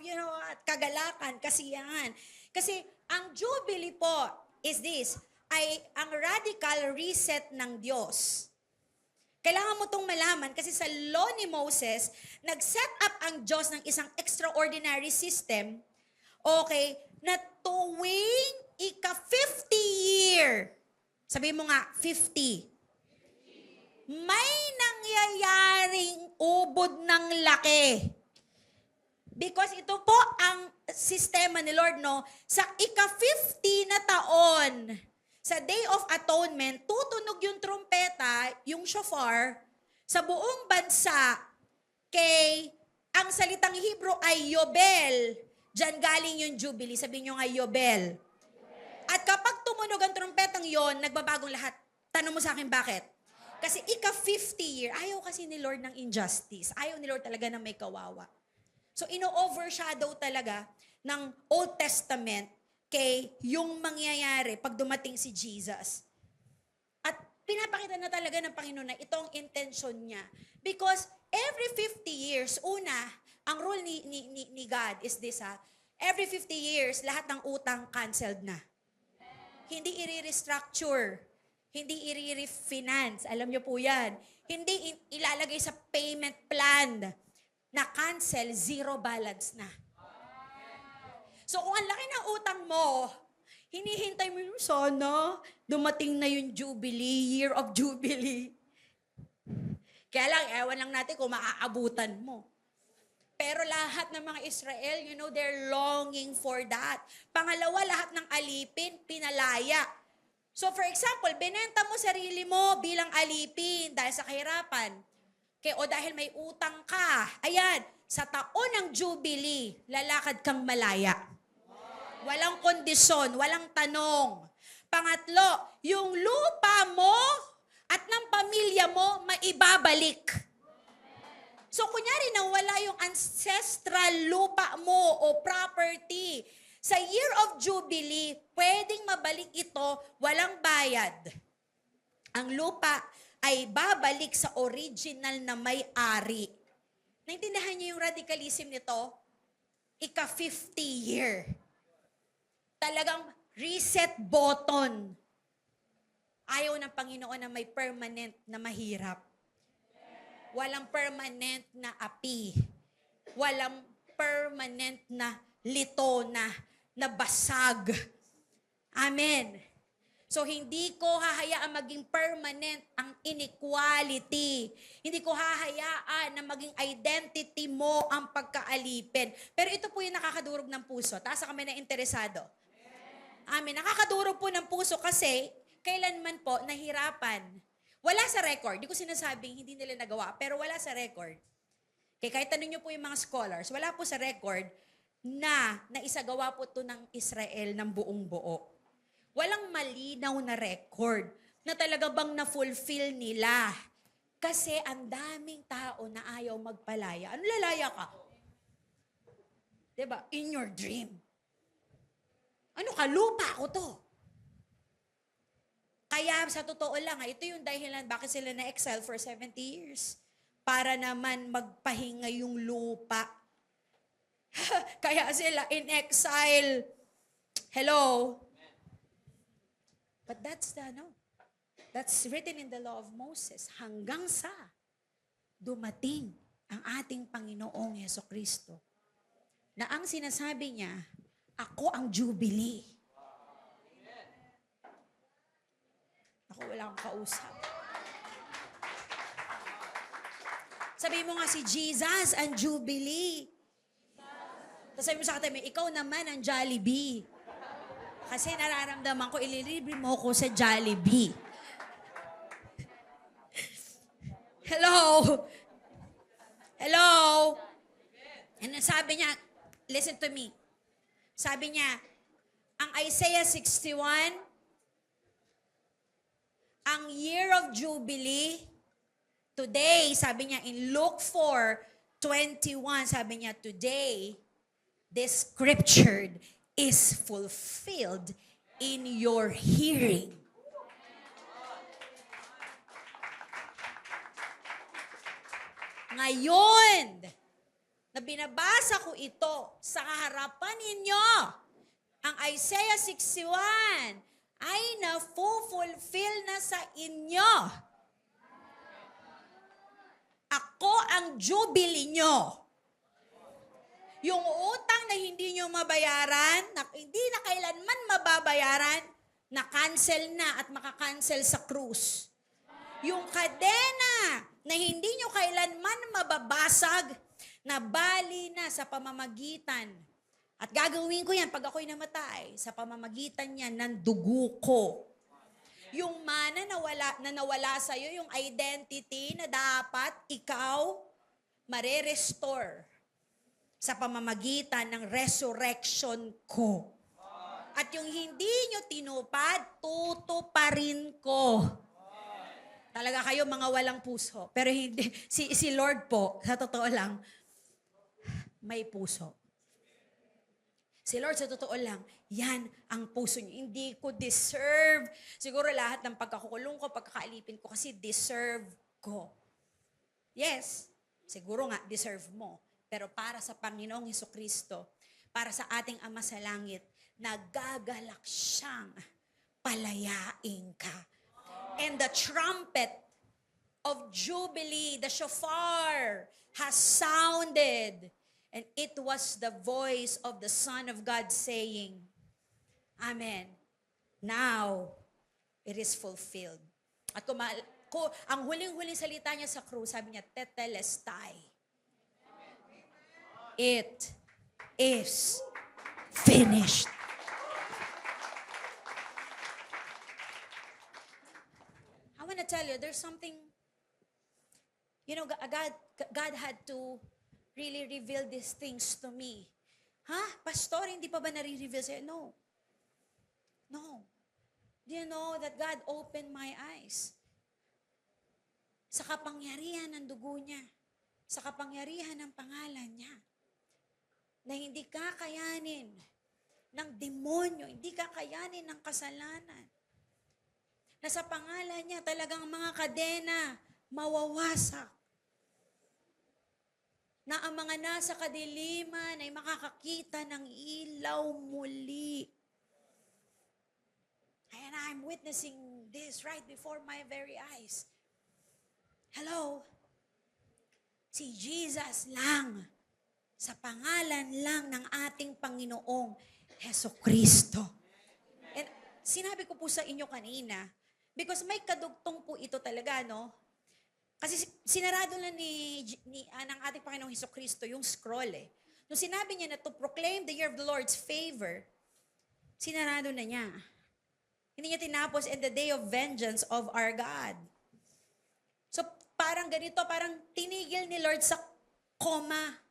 kagalakan, kasiyahan. Kasi ang Jubilee po is this, ay ang radical reset ng Diyos. Kailangan mo itong malaman kasi sa law ni Moses, nag-set up ang Diyos ng isang extraordinary system, okay, na tuwing ika-50 year, sabihin mo nga, 50, may nangyayaring ubod ng laki. Because ito po ang sistema ni Lord, sa ika-50 na taon, sa Day of Atonement, tutunog yung trumpeta, yung shofar, sa buong bansa, kay ang salitang Hebrew ay Yobel. Diyan galing yung Jubilee. Sabihin nyo nga Yobel. At kapag tumunog ang trumpetang yon, nagbabagong lahat. Tanong mo sa akin bakit? Kasi ika-50 year, ayaw kasi ni Lord ng injustice. Ayaw ni Lord talaga ng may kawawa. So, ino-overshadow talaga ng Old Testament kay yung mangyayari pag dumating si Jesus. At pinapakita na talaga ng Panginoon na itong intention niya. Because every 50 years, una, ang rule ni God is this every 50 years, lahat ng utang canceled na. Hindi i-restructure. Hindi i-refinance. Alam niyo po yan. Hindi ilalagay sa payment plan na cancel, zero balance na. So kung ang laki ng utang mo, Hinihintay mo yung sana, dumating na yung Jubilee, Year of Jubilee. Kaya lang, ewan lang natin kung maaabutan mo. Pero lahat ng mga Israel, they're longing for that. Pangalawa, lahat ng alipin, pinalaya. So for example, binenta mo sarili mo bilang alipin dahil sa kahirapan. O dahil may utang ka. Ayan, sa taon ng Jubilee, lalakad kang malaya. Walang kondisyon, walang tanong. Pangatlo, yung lupa mo at ng pamilya mo, maibabalik. So, kunyari nawala yung ancestral lupa mo o property. Sa Year of Jubilee, pwedeng mabalik ito, walang bayad. Ang lupa ay babalik sa original na may-ari. Naintindihan niyo yung radicalism nito? Ika-50 year. Talagang reset button. Ayaw ng Panginoon na may permanent na mahirap. Walang permanent na api. Walang permanent na lito na basag. Amen. So, hindi ko hahayaan maging permanent ang inequality. Hindi ko hahayaan na maging identity mo ang pagkaalipin. Pero ito po yung nakakadurog ng puso. Taas kami na interesado. Amen. Nakakadurog po ng puso kasi kailanman po nahirapan. Wala sa record. Hindi ko sinasabing hindi nila nagawa, pero wala sa record. Kaya kahit tanong nyo po yung mga scholars, wala po sa record na naisagawa po ito ng Israel ng buong buo. Walang malinaw na record na talaga bang na-fulfill nila. Kasi ang daming tao na ayaw magpalaya. Ano lalaya ka? Diba? In your dream. Ano ka? Lupa ko to. Kaya sa totoo lang, ito yung dahilan bakit sila na-exile for 70 years. Para naman magpahinga yung lupa. Kaya sila in exile. Hello? But that's written in the law of Moses. Hanggang sa dumating ang ating Panginoong Jesucristo. Na ang sinasabi niya, ako ang Jubilee. Ako, wala akong kausap. Sabihin mo nga si Jesus ang Jubilee. Tapos sabi mo sa katabi, ikaw naman ang Jollibee. Kasi nararamdaman ko, ililibre mo ko sa Jollibee. Hello? Hello? And sabi niya, listen to me. Sabi niya, ang Isaiah 61, ang Year of Jubilee, today, sabi niya, in Luke 4:21, sabi niya, today, this scripture is fulfilled in your hearing. Ngayon, na binabasa ko ito sa harapan ninyo, ang Isaiah 61 ay na-fulfill na sa inyo. Ako ang Jubilee nyo. Yung utang na hindi nyo mabayaran, na hindi na kailanman mababayaran, na-cancel na at makakancel sa krus. Yung kadena na hindi nyo kailanman mababasag, na bali na sa pamamagitan. At gagawin ko yan pag ako'y namatay, sa pamamagitan niya ng dugo ko. Yung mana na nawala sa'yo, yung identity na dapat ikaw mare-restore sa pamamagitan ng resurrection ko. At yung hindi nyo tinupad, tutuparin ko. Talaga kayo mga walang puso. Pero hindi, si Lord po, sa totoo lang, may puso. Si Lord, sa totoo lang, yan ang puso niyo. Hindi ko deserve. Siguro lahat ng pagkakukulong ko, pagkakaalipin ko, kasi deserve ko. Yes, siguro nga, deserve mo. Pero para sa Panginoong Jesucristo, para sa ating Ama sa Langit, nagagalak siyang palayain ka. And the trumpet of Jubilee, the shofar, has sounded. And it was the voice of the Son of God saying, Amen. Now, it is fulfilled. At ang huling-huling salita niya sa krus, sabi niya, tetelestai. It is finished. I want to tell you, there's something, God had to really reveal these things to me. Pastor, hindi pa ba nare-reveal sa'yo? No. Do you know that God opened my eyes? Sa kapangyarihan ng dugo niya. Sa kapangyarihan ng pangalan niya. Na hindi kakayanin ng demonyo, hindi kakayanin ng kasalanan. Na sa pangalan niya talagang mga kadena mawawasak. Na ang mga nasa kadiliman ay makakakita ng ilaw muli. And I'm witnessing this right before my very eyes. Hello? Si Jesus lang, sa pangalan lang ng ating Panginoong Hesukristo. And sinabi ko po sa inyo kanina, because may kadugtong po ito talaga, no? Kasi sinarado lang ng ating Panginoong Hesukristo yung scroll eh. Nung sinabi niya na to proclaim the year of the Lord's favor, sinarado na niya. Hindi niya tinapos in the day of vengeance of our God. So parang ganito, parang tinigil ni Lord sa koma.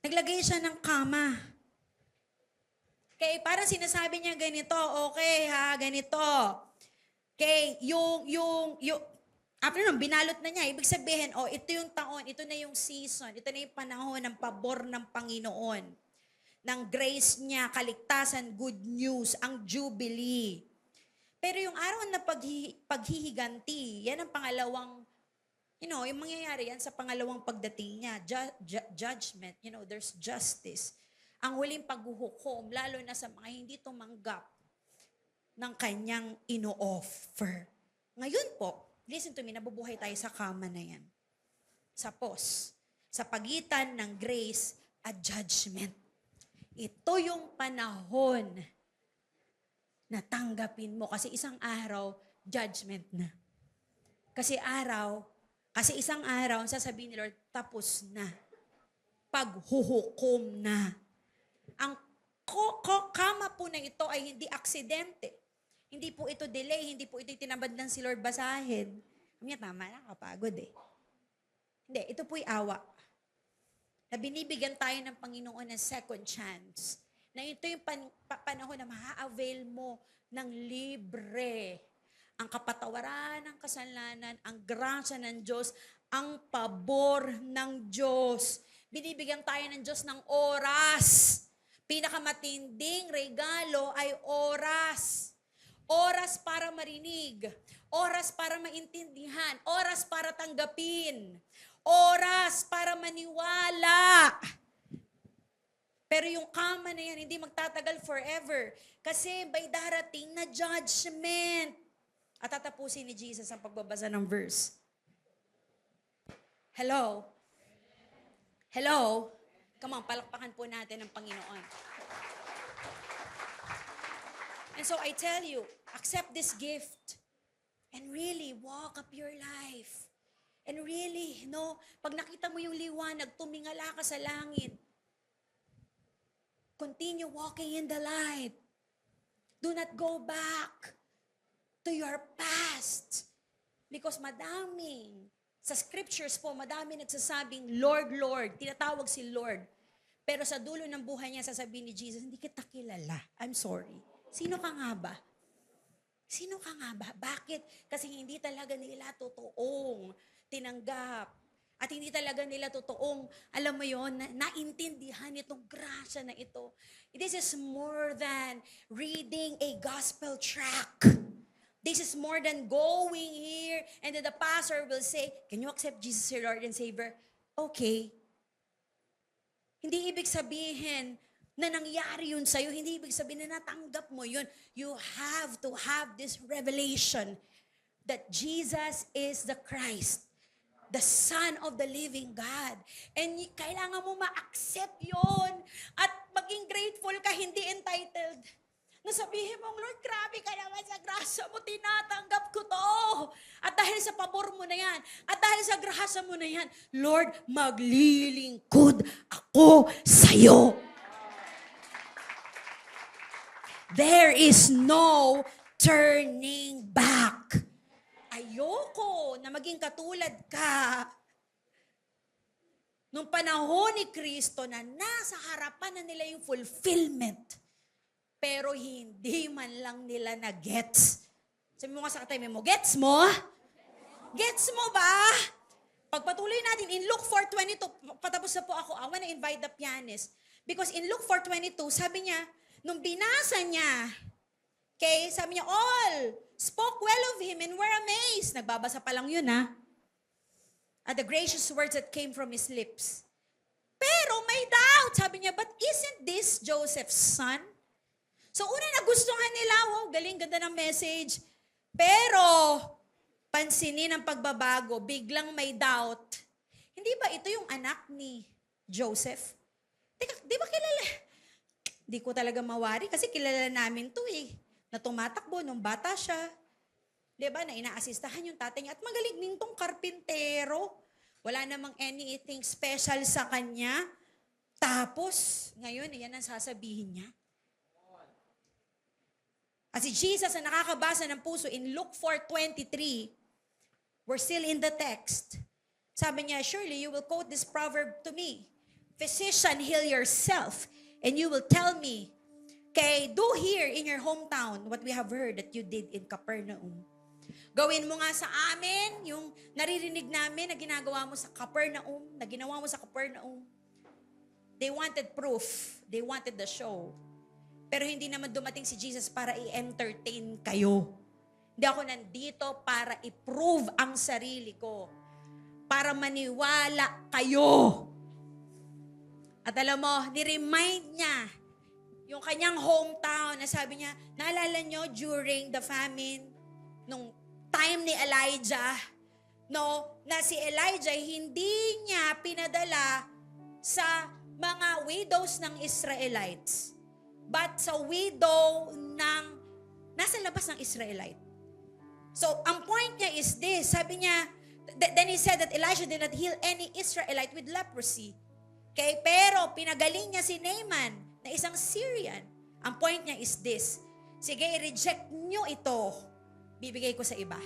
Naglagay siya ng kama. Okay, parang sinasabi niya ganito, okay ganito. Okay, after nun, binalot na niya. Ibig sabihin, ito yung taon, ito na yung season, ito na yung panahon ng pabor ng Panginoon. Ng grace niya, kaligtasan, good news, ang jubilee. Pero yung araw na paghihiganti, yan ang pangalawang, yung mangyayari yan sa pangalawang pagdating niya. Judgment, there's justice. Ang huling paghuhukom, lalo na sa mga hindi tumanggap ng kanyang ino-offer. Ngayon po, listen to me, nabubuhay tayo sa kama na yan. Sa sa pagitan ng grace at judgment. Ito yung panahon na tanggapin mo. Kasi isang araw, judgment na. Kasi isang araw, sasabihin ni Lord, tapos na. Paghuhukom na. Ang kama po na ito ay hindi aksidente. Hindi po ito delay, hindi po ito tinabad ng si Lord basahin. Tama na, kapagod eh. Hindi, ito po'y awa. Na binibigyan tayo ng Panginoon ng second chance. Na ito yung panahon na maa-avail mo ng libre. Ang kapatawaran ng kasalanan, ang grasya ng Diyos, ang pabor ng Diyos. Binibigyan tayo ng Diyos ng oras. Pinakamatinding regalo ay oras. Oras para marinig. Oras para maintindihan. Oras para tanggapin. Oras para maniwala. Pero yung kama na yan, hindi magtatagal forever. Kasi may darating na judgment. At tatapusin ni Jesus ang pagbabasa ng verse. Hello? Hello? Come on, palakpakan po natin ang Panginoon. And so I tell you, accept this gift and really walk up your life. And really, pag nakita mo yung liwanag, tumingala ka sa langit. Continue walking in the light. Do not go back to your past. Because sa scriptures po, madami nagsasabing, Lord, Lord. Tinatawag si Lord. Pero sa dulo ng buhay niya, sasabihin ni Jesus, hindi kita kilala. I'm sorry. Sino ka nga ba? Sino ka nga ba? Bakit? Kasi hindi talaga nila totoong tinanggap. At hindi talaga nila totoong, alam mo yon, naintindihan itong grasya na ito. This is more than reading a gospel tract. This is more than going here and then the pastor will say, can you accept Jesus your Lord and Savior? Okay. Hindi ibig sabihin na nangyari yun sa'yo. Hindi ibig sabihin na natanggap mo yun. You have to have this revelation that Jesus is the Christ. The Son of the living God. And kailangan mo ma-accept yon at maging grateful ka, hindi entitled. Nasabihin mong, Lord, grabe ka naman sa grasya mo, tinatanggap ko to. At dahil sa pabor mo na yan, at dahil sa grasya mo na yan, Lord, maglilingkod ako sa'yo. There is no turning back. Ayoko na maging katulad ka nung panahon ni Kristo na nasa harapan na nila yung fulfillment. Pero hindi man lang nila na-gets. Sabi mo nga sa katabi mo, gets mo? Gets mo ba? Pagpatuloy natin, in Luke 4:22, patapos na po ako, I wanna invite the pianist. Because in Luke 4:22, sabi niya, nung binasa niya, okay, sabi niya, all spoke well of him and were amazed. Nagbabasa pa lang yun, ha? At the gracious words that came from his lips. Pero may doubt. Sabi niya, but isn't this Joseph's son? So una nagustuhan nila, wow, galing, ganda ng message. Pero, pansinin ang pagbabago, biglang may doubt. Hindi ba ito yung anak ni Joseph? Teka, di ba kilala? Di ko talaga mawari kasi kilala namin to eh. Na tumatakbo nung bata siya. Di ba, na inaasistahan yung tatay niya. At magaling din tong karpintero. Wala namang anything special sa kanya. Tapos, ngayon, yan ang sasabihin niya. At si Jesus ang nakakabasa ng puso in Luke 4:23, we're still in the text. Sabi niya, surely you will quote this proverb to me. Physician, heal yourself, and you will tell me, okay, do here in your hometown what we have heard that you did in Capernaum. Gawin mo nga sa amin yung naririnig namin na ginagawa mo sa Capernaum, na ginawa mo sa Capernaum. They wanted proof. They wanted the show. Pero hindi naman dumating si Jesus para i-entertain kayo. Hindi ako nandito para i-prove ang sarili ko. Para maniwala kayo. At alam mo, ni-remind niya yung kanyang hometown na sabi niya, naalala nyo during the famine, nung time ni Elijah, no, na si Elijah hindi niya pinadala sa mga widows ng Israelites. But sa widow ng nasa labas ng Israelite. So, ang point niya is this. Sabi niya, then he said that Elijah did not heal any Israelite with leprosy. Okay? Pero pinagaling niya si Naaman na isang Syrian. Ang point niya is this. Sige, i-reject nyo ito. Bibigay ko sa iba.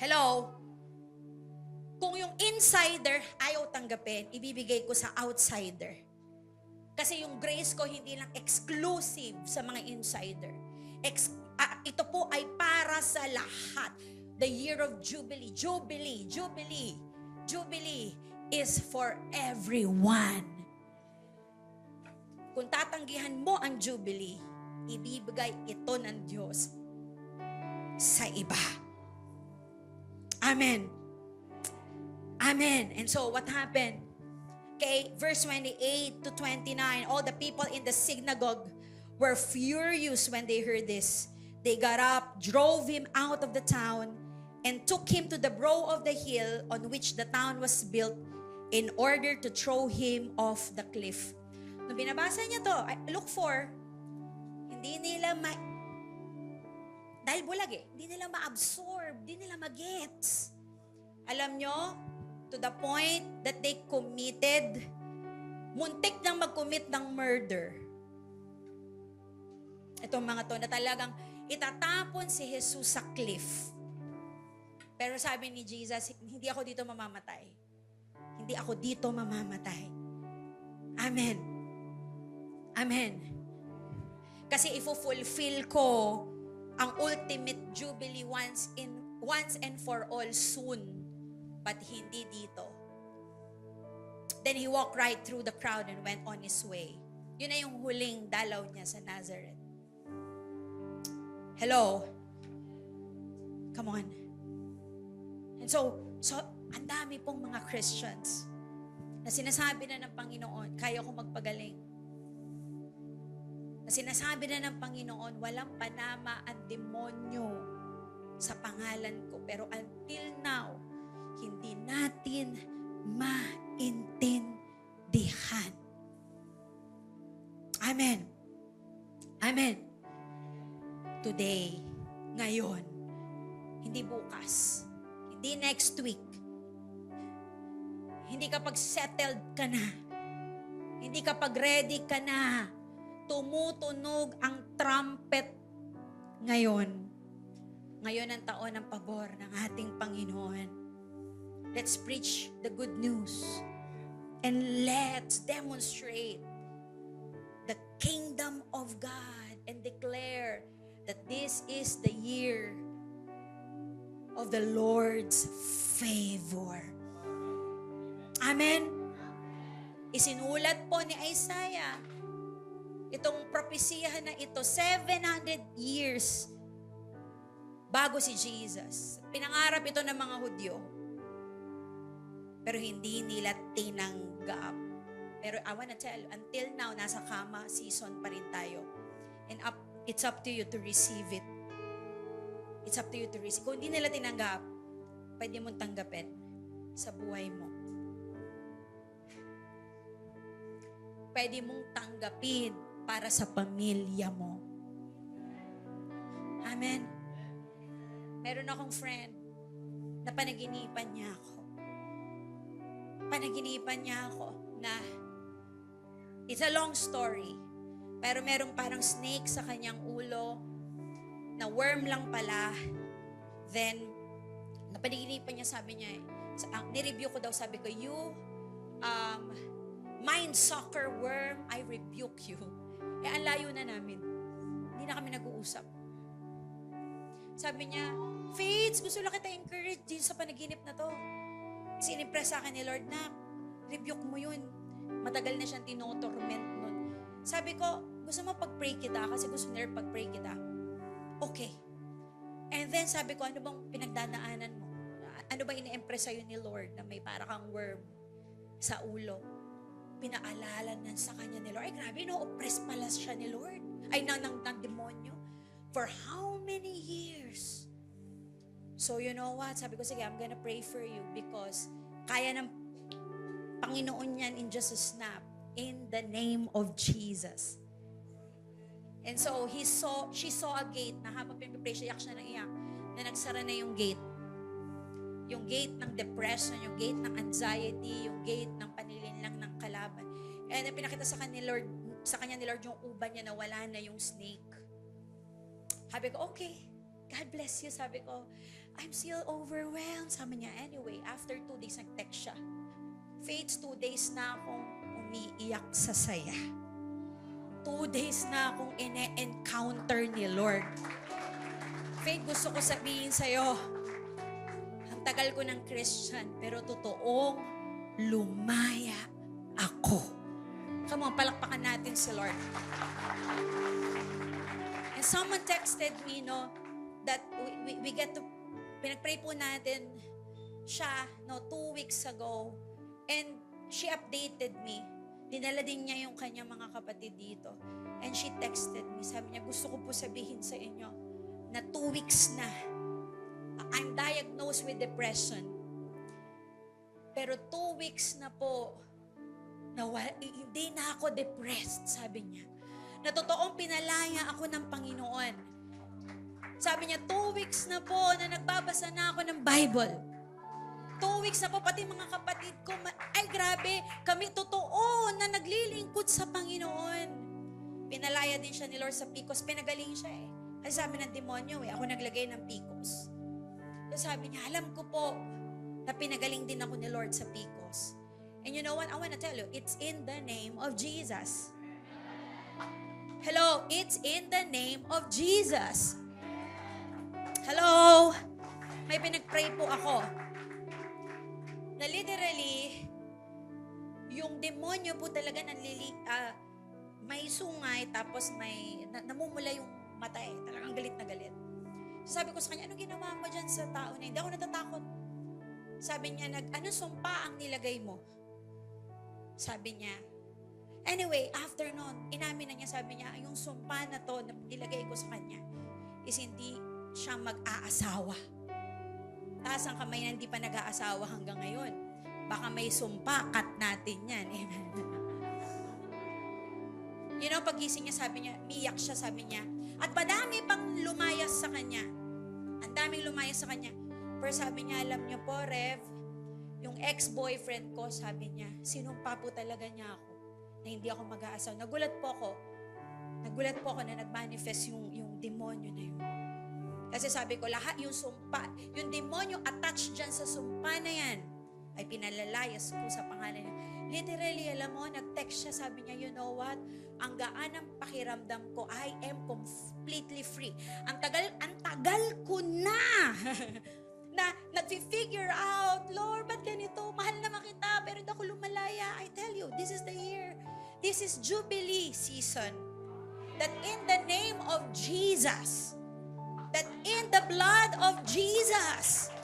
Hello? Kung yung insider ayaw tanggapin, ibibigay ko sa outsider. Kasi yung grace ko hindi lang exclusive sa mga insider. Ito po ay para sa lahat. The year of Jubilee. Jubilee. Jubilee. Jubilee is for everyone. Kung tatanggihan mo ang Jubilee, ibibigay ito ng Diyos sa iba. Amen. Amen. And so, what happened? Okay, verse 28 to 29, all the people in the synagogue were furious when they heard this. They got up, drove him out of the town, and took him to the brow of the hill on which the town was built in order to throw him off the cliff. Nung binabasa niya to, look for, hindi nila dahil bulag hindi nila ma-absorb, hindi nila ma-gets. Alam nyo, to the point that they committed, muntik nang mag-commit ng murder. Itong mga to na talagang itatapon si Jesus sa cliff. Pero sabi ni Jesus, hindi ako dito mamamatay. Hindi ako dito mamamatay. Amen. Amen. Kasi ifo-fulfill ko ang ultimate jubilee once and for all soon. But hindi dito. Then he walked right through the crowd and went on his way. Yun na yung huling dalaw niya sa Nazareth. Hello? Come on. And so ang dami pong mga Christians na sinasabi na ng Panginoon, kaya ko magpagaling. Na sinasabi na ng Panginoon, walang panama ang demonyo sa pangalan ko. Pero until now, hindi natin maintindihan. Amen. Amen. Today, ngayon, hindi bukas, hindi next week, hindi kapag settled ka na, hindi kapag ready ka na, tumutunog ang trumpet ngayon. Ngayon ang taon ng pabor ng ating Panginoon. Let's preach the good news and let's demonstrate the kingdom of God and declare that this is the year of the Lord's favor. Amen. Isinulat po ni Isaiah itong propesiyahan na ito 700 years bago si Jesus. Pinangarap ito ng mga Hudyo. Pero hindi nila tinanggap. Pero I wanna tell, until now, nasa kama season pa rin tayo. And it's up to you to receive it. It's up to you to receive. Kung hindi nila tinanggap, pwede mong tanggapin sa buhay mo. Pwede mong tanggapin para sa pamilya mo. Amen. Meron akong friend na panaginipan niya ako. Panaginipan niya ako na it's a long story. Pero merong parang snake sa kanyang ulo na worm lang pala. Then, napanaginipan niya, sabi niya, nireview ko daw, sabi ko, you mind sucker worm, I rebuke you. Ang layo na namin. Hindi na kami nag-uusap. Sabi niya, Faith, gusto lang kita encourage din sa panaginip na to. Kasi in-impress sa akin ni Lord na, rebuke mo yun. Matagal na siyang tinotorment nun. Sabi ko, gusto mo pag-pray kita? Kasi gusto ni Lord pag-pray kita. Okay. And then sabi ko, ano bang pinagdadaanan mo? Ano bang ina-impress sa'yo ni Lord na may para kang worm sa ulo? Pinaalala na sa kanya ni Lord. Ay, grabe, no-oppress pala siya ni Lord. Ay, ng demonyo. For how many years? So, you know what? Sabi ko, sige, I'm gonna pray for you because kaya ng Panginoon yan in just a snap. In the name of Jesus. And so, she saw a gate na habang pinipray siya, iyak siya ng iyak, na nagsara na yung gate. Yung gate ng depression, yung gate ng anxiety, yung gate ng panilinlang ng kalaban. And then pinakita sa kanya ni Lord yung uban niya na wala na yung snake. Sabi ko, okay, God bless you. Sabi ko, I'm still overwhelmed. Sabi niya, anyway, after 2 days, nag-text siya. Faith, 2 days na akong umiiyak sa saya. 2 days na akong ine-encounter ni Lord. Faith, gusto ko sabihin sa'yo, ang tagal ko ng Christian, pero totoong lumaya ako. Come on, palakpakan natin si Lord. And someone texted me, that we get to, pinag-pray po natin siya, 2 weeks ago. And she updated me. Dinala din niya yung kanyang mga kapatid dito. And she texted me. Sabi niya, gusto ko po sabihin sa inyo na 2 weeks na. I'm diagnosed with depression. Pero 2 weeks na po, hindi na ako depressed, sabi niya. Na totoong pinalaya ako ng Panginoon. Sabi niya, 2 weeks na po na nagbabasa na ako ng Bible. 2 weeks na po, pati mga kapatid ko, ay grabe, kami totoo na naglilingkod sa Panginoon. Pinalaya din siya ni Lord sa PCOS, pinagaling siya eh. Kasi sabi ng demonyo ako naglagay ng PCOS. So sabi niya, alam ko po, na pinagaling din ako ni Lord sa PCOS. And you know what, I want to tell you, it's in the name of Jesus. Hello, it's in the name of Jesus. Hello, may pinag-pray po ako. Na literally, yung demonyo po talaga may sungay, tapos may namumula yung mata eh. Talagang galit na galit. So sabi ko sa kanya, anong ginawa mo dyan sa tao na hindi ako natatakot? Sabi niya, anong sumpa ang nilagay mo? Sabi niya, anyway, after nun, inamin na niya, sabi niya, yung sumpa na to na nilagay ko sa kanya is hindi siya mag-aasawa. Taas ang kamay na hindi pa nag-aasawa hanggang ngayon. Baka may sumpa, cut natin yan. Amen. You know, pagising niya, sabi niya, miyak siya, sabi niya. At madami pang lumayas sa kanya. Ang daming lumayas sa kanya. Pero sabi niya, alam niyo po, Rev, yung ex-boyfriend ko, sabi niya, sinumpa po talaga niya ako na hindi ako mag-aasawa. Nagulat po ako na nag-manifest yung demonyo na yun. Kasi sabi ko, lahat yung sumpa, yung demonyo attached dyan sa sumpa na yan, ay pinalalayas ko sa pangalan niya. Literally, alam mo, nag-text siya, sabi niya, you know what? Ang gaan ng pakiramdam ko, I am completely free. Ang tagal ko na na nag-figure out, Lord, ba't ganito? Mahal naman kita, pero hindi ako lumalaya. I tell you, this is the year. This is Jubilee season. That in the name of Jesus, that in the blood of Jesus,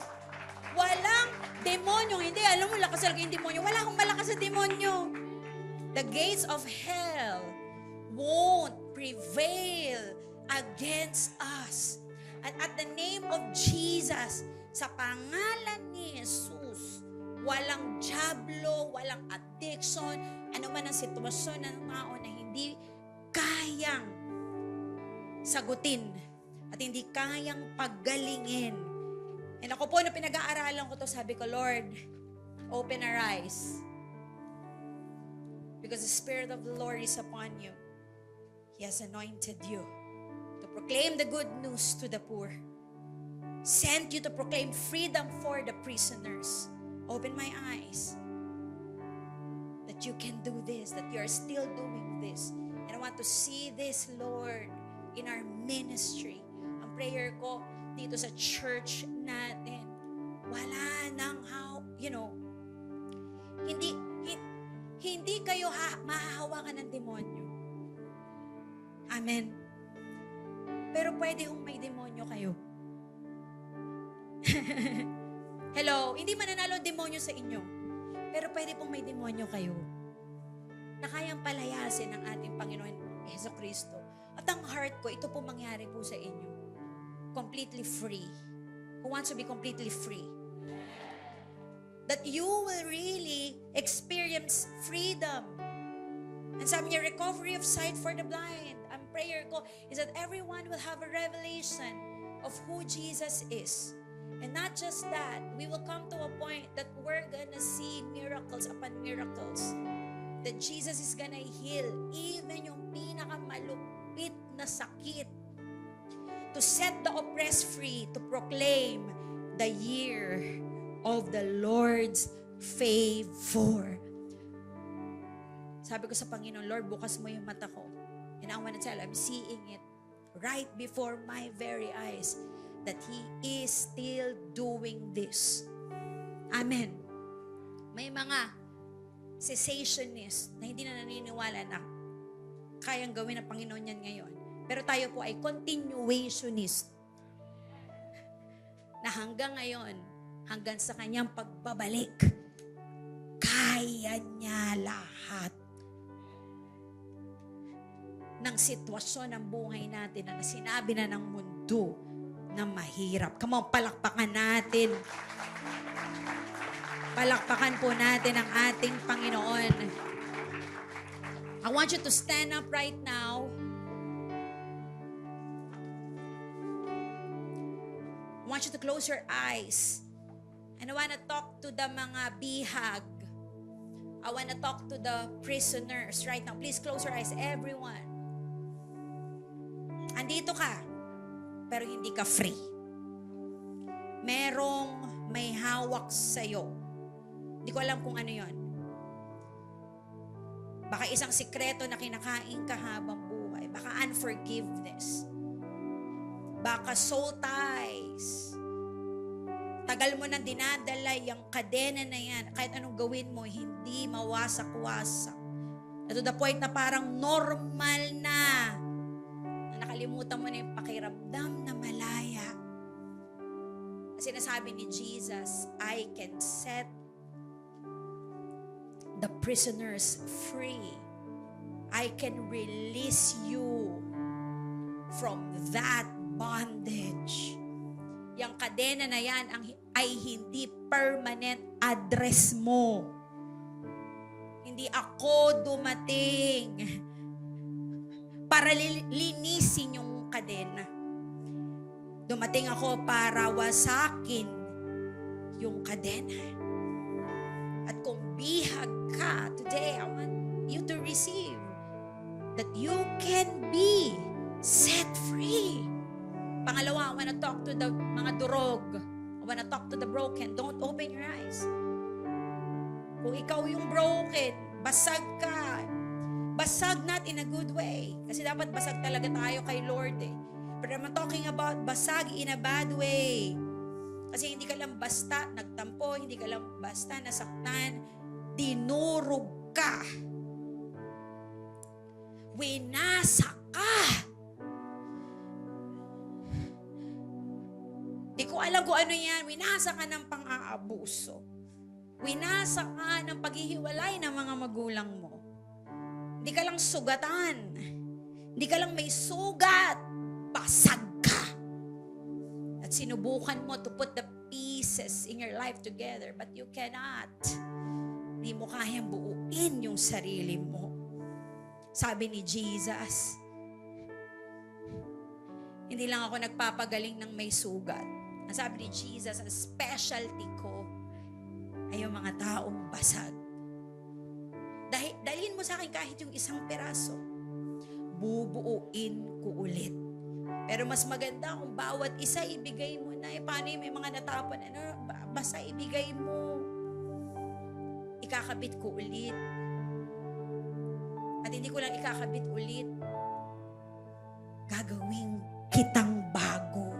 walang demonyo. Hindi, alam mo, lakas talaga yung demonyo. Wala akong malakas sa demonyo. The gates of hell won't prevail against us. And at the name of Jesus, sa pangalan ni Jesus, walang diablo, walang addiction, ano man ang sitwasyon ng tao na hindi kayang sagutin at hindi kayang paggalingin. And ako po, na pinag-aaralan ko to, sabi ko, Lord, open our eyes. Because the Spirit of the Lord is upon you. He has anointed you to proclaim the good news to the poor. Sent you to proclaim freedom for the prisoners. Open my eyes that you can do this, that you are still doing this. And I want to see this, Lord, in our ministry. Ang prayer ko dito sa church natin, wala nang hindi kayo mahahawakan ng demonyo. Amen. Pero pwede hong may demonyo kayo. Hello, hindi mananalo demonyo sa inyo. Pero pwede pong may demonyo kayo na kayang palayasin ng ating Panginoon Jesucristo. At ang heart ko, ito po mangyari po sa inyo. Completely free. Who wants to be completely free? That you will really experience freedom. And sabi niya, recovery of sight for the blind. Ang prayer ko is that everyone will have a revelation of who Jesus is. And not just that, we will come to a point that we're gonna see miracles upon miracles. That Jesus is gonna heal even yung pinakamalupit na sakit. To set the oppressed free, to proclaim the year of the Lord's favor. Sabi ko sa Panginoon, Lord, bukas mo yung mata ko. And I want to tell, I'm seeing it right before my very eyes that He is still doing this. Amen. May mga cessationists na hindi na naniniwala na kayang gawin ng Panginoon yan ngayon. Pero tayo po ay continuationist. Na hanggang ngayon, hanggang sa kanyang pagbabalik, kaya niya lahat ng sitwasyon ng buhay natin na sinabi na ng mundo na mahirap. Come on, palakpakan natin. Palakpakan po natin ang ating Panginoon. I want you to stand up right now. I want you to close your eyes. And I want to talk to the mga bihag. I want to talk to the prisoners right now. Please close your eyes, everyone. Andito ka, pero hindi ka free. Merong may hawak sa'yo. Hindi ko alam kung ano yon. Baka isang sikreto na kinakain ka habang buhay. Baka unforgiveness. Baka soul ties. Tagal mo nang dinadala yung kadena na yan. Kahit anong gawin mo, hindi mawasak-wasak. To the point na parang normal na nakalimutan mo na yung pakiramdam na malaya. Kasi nasabi ni Jesus, I can set the prisoners free. I can release you from that bondage. Yang kadena na yan ay hindi permanent address mo. Hindi ako dumating para linisin yung kadena. Dumating ako para wasakin yung kadena. At kung bihag ka, today I want you to receive that you can be set free. Pangalawa, I want to talk to the mga durog. I want to talk to the broken. Don't open your eyes. Kung ikaw yung broken, basag ka. Basag not in a good way. Kasi dapat basag talaga tayo kay Lord eh. But I'm talking about basag in a bad way. Kasi hindi ka lang basta nagtampo, hindi ka lang basta nasaktan, dinurog ka. Winasa ka. Di ko alam kung ano yan. Winasa ka ng pang-aabuso. Winasa ka ng paghihiwalay ng mga magulang mo. Hindi ka lang sugatan. Hindi ka lang may sugat. Basag ka. At sinubukan mo to put the pieces in your life together, but you cannot. Hindi mo kayang buuin yung sarili mo. Sabi ni Jesus, hindi lang ako nagpapagaling ng may sugat. Ang sabi ni Jesus, ang specialty ko ay yung mga taong basag. Dalhin mo sa akin kahit yung isang peraso. Bubuuin ko ulit. Pero mas maganda kung bawat isa ibigay mo na. Paano yung may mga natapon? Basta ibigay mo. Ikakabit ko ulit. At hindi ko lang ikakabit ulit. Gagawin kitang bago.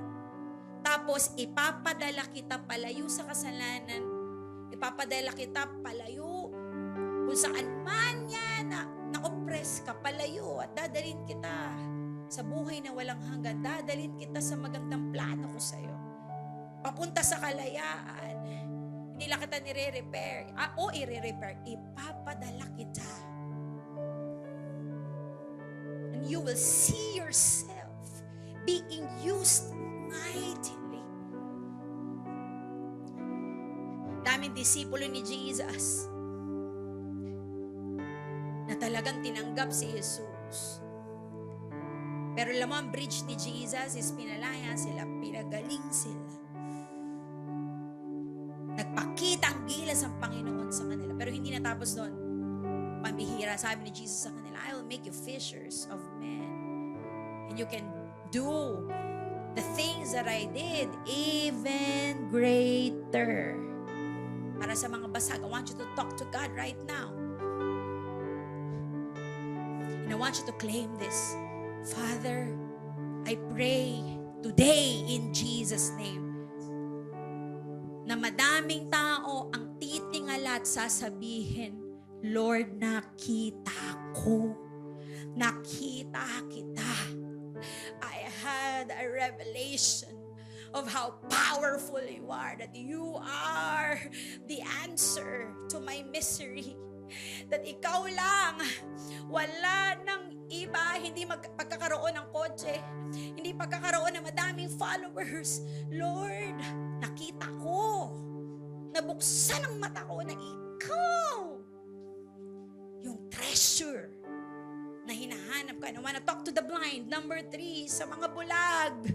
Tapos ipapadala kita palayo sa kasalanan. Ipapadala kita palayo kung saan man yan na-oppress ka, palayo. At dadalhin kita sa buhay na walang hanggan. Dadalhin kita sa magandang plano ko sa'yo. Papunta sa kalayaan. Hindi lang kita nire-repair. I-re-repair. Ipapadala kita. And you will see yourself being used mightily. Daming disipulo ni Jesus na talagang tinanggap si Jesus. Pero alam mo, ang bridge ni Jesus is pinalaya sila, pinagaling sila. Nagpakita ang gilas ang Panginoon sa kanila. Pero hindi natapos doon. Pambihira, sabi ni Jesus sa kanila, I will make you fishers of men. And you can do the things that I did, even greater. Para sa mga basag, I want you to talk to God right now. And I want you to claim this. Father, I pray today in Jesus' name na madaming tao ang titingala at sasabihin, Lord, nakita ko. Nakita kita. I had a revelation of how powerful you are, that you are the answer to my misery. That ikaw lang, wala nang iba, hindi pagkakaroon ng kotse, hindi pagkakaroon ng madaming followers. Lord, nakita ko, nabuksan ang mata ko na ikaw, yung treasure na hinahanap ka. I wanna talk to the blind. Number 3, sa mga bulag.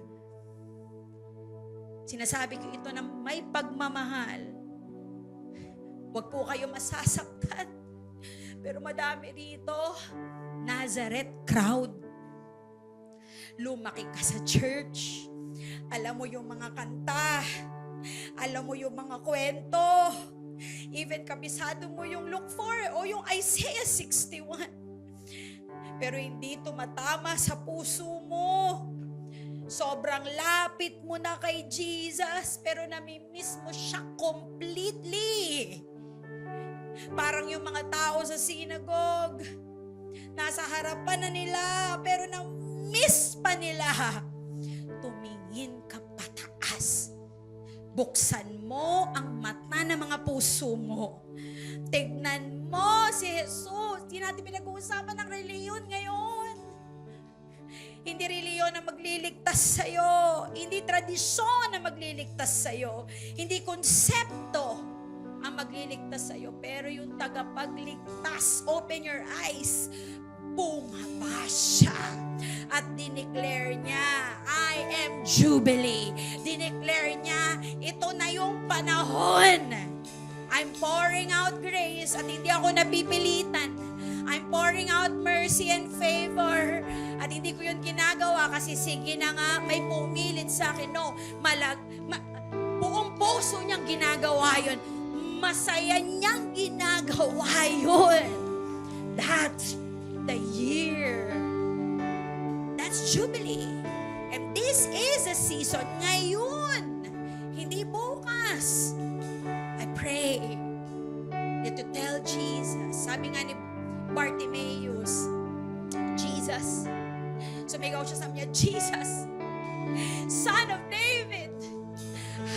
Sinasabi ko ito na may pagmamahal. Huwag po kayo masasaktan. Pero madami rito, Nazareth crowd. Lumaki ka sa church. Alam mo yung mga kanta. Alam mo yung mga kwento. Even kabisado mo yung Luke 4 o yung Isaiah 61. Pero hindi tumatama sa puso mo. Sobrang lapit mo na kay Jesus, pero namimiss mo siya completely. Parang yung mga tao sa synagogue, nasa harapan na nila, pero na-miss pa nila. Tumingin ka pataas. Buksan mo ang mata ng mga puso mo. Tignan mo si Jesus. Hindi natin pinag-uusapan ng reliyon ngayon. Hindi reliyon na magliligtas sa'yo. Hindi tradisyon na magliligtas sa'yo. Hindi konsepto ang magliligtas sa'yo. Pero yung tagapagligtas, open your eyes, bumaba siya. at dineclare niya, I am Jubilee. Dineclare niya, ito na yung panahon. I'm pouring out grace at hindi ako napipilitan. I'm pouring out mercy and favor. At hindi ko yun ginagawa kasi sige na nga, may pumilit sa akin. No, buong puso niyang ginagawa yun. Masaya niyang ginagawa yun. That's the year. That's Jubilee. And this is a season ngayon. Hindi bukas. I pray that to tell Jesus. Sabi nga ni Bartimaeus, Jesus. Sumigaw siya sa kanya, Jesus, Son of David,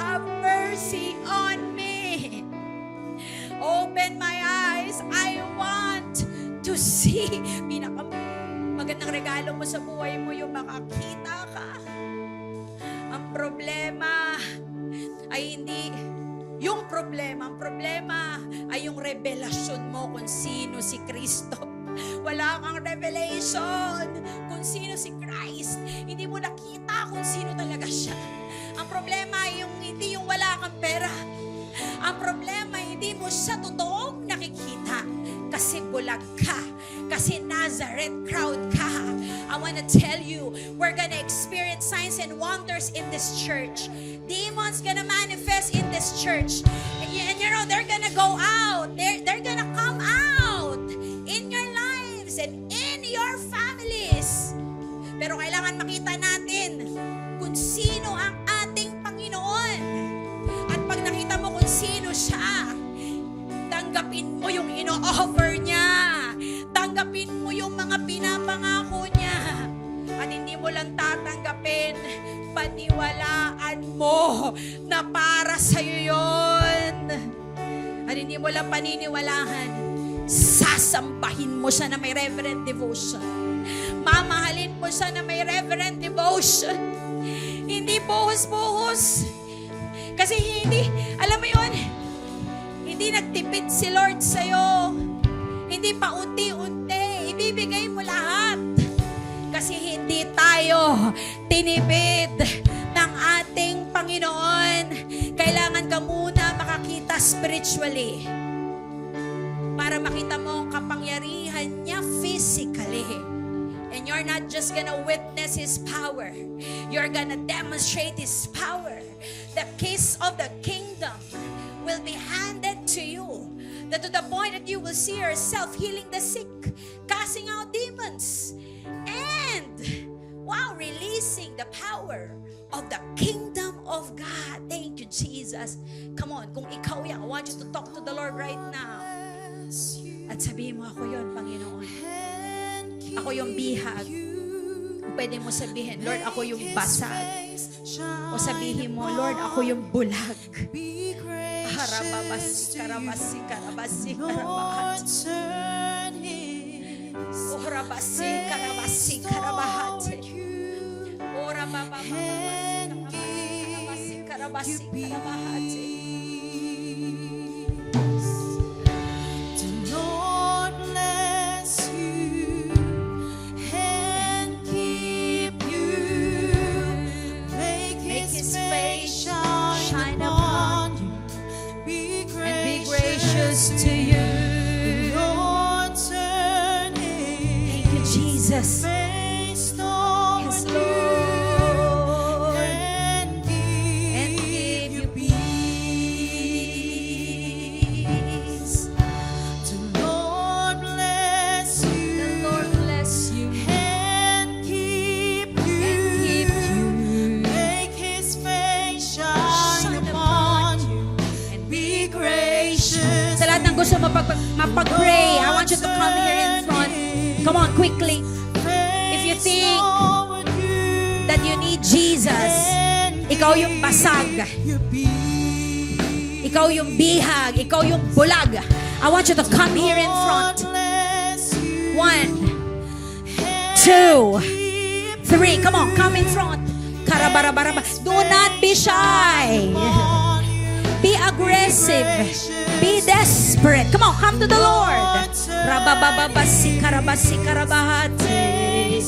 have mercy on me. Open my eyes. I want to see. Magandang regalo mo sa buhay mo yung makakita ka. Ang problema ay hindi yung problema. Ang problema ay yung revelasyon mo kung sino si Kristo. Wala kang revelation kung sino si Christ. Hindi mo nakita kung sino talaga siya. Ang problema ay hindi yung wala kang pera. Ang problema ay hindi mo siya totoong nakikita. Kasi bulag ka. Kasi Nazareth crowd ka. I want to tell you, we're gonna experience signs and wonders in this church. Demons gonna manifest in this church. And you know, they're gonna go out. They're gonna come out in your lives and in your families. Pero kailangan makita natin kung sino ang ating Panginoon. At pag nakita mo kung sino siya, tanggapin mo yung ino-offer niya. Tanggapin mo yung mga pinapangako niya. At hindi mo lang tatanggapin, paniwalaan mo na para sa'yo yun. At hindi mo lang paniniwalahan, sasambahin mo siya na may reverent devotion. Mamahalin mo siya na may reverent devotion. Hindi buhos-buhos. Kasi hindi, alam mo yun, hindi nagtipid si Lord sa'yo. Hindi pa unti-unti. Ibibigay mo lahat. Kasi hindi tayo tinipid ng ating Panginoon. Kailangan ka muna makakita spiritually. Para makita mo ang kapangyarihan niya physically. And you're not just gonna witness His power. You're gonna demonstrate His power. The keys of the kingdom will be handed to you. That to the point that you will see yourself healing the sick, casting out demons, and releasing the power of the kingdom of God. Thank you, Jesus. Come on, kung ikaw yan, I want you to talk to the Lord right now. At sabihin mo, ako yun, Panginoon. Ako yung bihag. Pwede mo sabihin, Lord, ako yung basag. O sabihin mo, Lord, ako yung bulag. Harababasi, karabasi, karabasi, karabahat. Orabasi, karabasi, karabahat. Orababababasi, karabasi, karabahat. To you, Lord, turn thank you, Jesus. Yes, Lord, and give you peace. The Lord bless you. The Lord bless you and keep you. Make His face shine upon you and be gracious. Sa lahat ng gusto mapag-pray, I want you to come here in front. Come on, quickly. If you think that you need Jesus, ikaw yung basag, ikaw yung bihag, ikaw yung bulag, I want you to come here in front. 1, 2, 3. Come on, come in front. Karabarabaraba. Do not be shy. Be aggressive. Be desperate. Come on, come to the Lord. Rababababasi karabasi karabahati.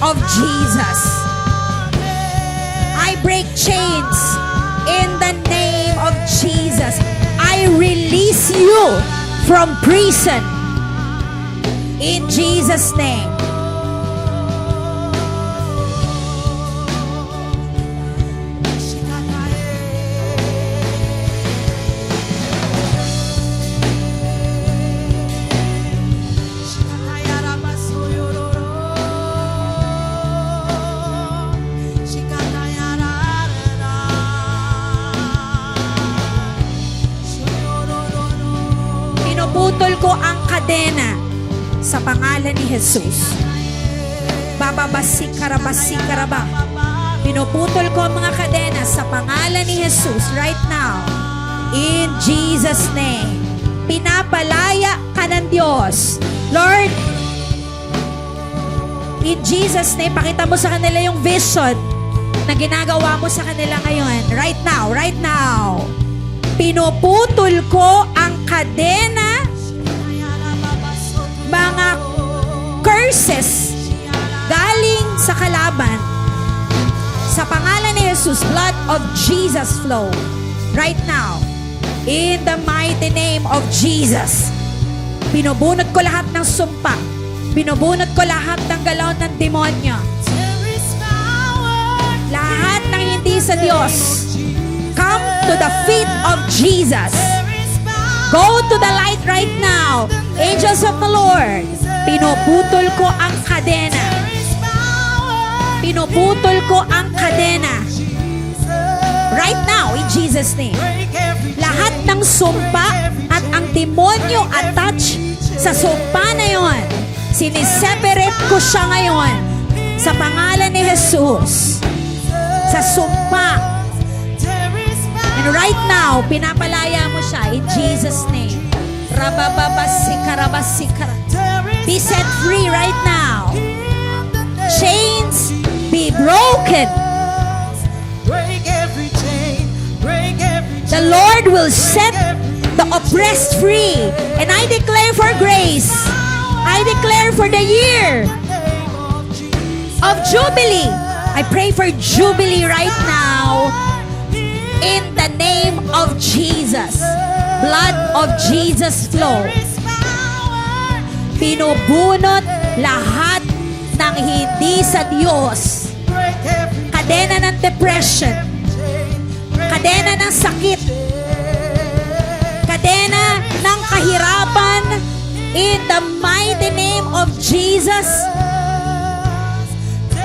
of Jesus. I break chains in the name of Jesus. I release you from prison in Jesus' name. Pinuputol ko ang kadena sa pangalan ni Jesus. Bababasikarabasikaraba. Pinuputol ko ang mga kadena sa pangalan ni Jesus right now. In Jesus' name. Pinapalaya ka ng Diyos. Lord, in Jesus' name, pakita mo sa kanila yung vision na ginagawa mo sa kanila ngayon. Right now, right now. Pinuputol ko ang kadena, mga curses galing sa kalaban. Sa pangalan ni Jesus, blood of Jesus flow. Right now. In the mighty name of Jesus. Binubunot ko lahat ng sumpa. Binubunot ko lahat ng galaw ng demonyo. Lahat ng hindi sa Diyos. Come to the feet of Jesus. Go to the light right now. Angels of the Lord. Pinuputol ko ang kadena. Pinuputol ko ang kadena. Right now, in Jesus' name. Lahat ng sumpa at ang demonyo attach sa sumpa na yon, siniseparate ko siya ngayon sa pangalan ni Jesus. Sa sumpa. And right now, pinapalaya mo siya in Jesus' name. Rabababasikarabasikara. Be set free right now. Chains be broken. The Lord will set the oppressed free. And I declare for grace. I declare for the year of Jubilee. I pray for Jubilee right now in the name of Jesus. Blood of Jesus flow. Pinubunot lahat ng hindi sa Diyos. Kadena ng depression. Kadena ng sakit. Kadena ng kahirapan. In the mighty name of Jesus.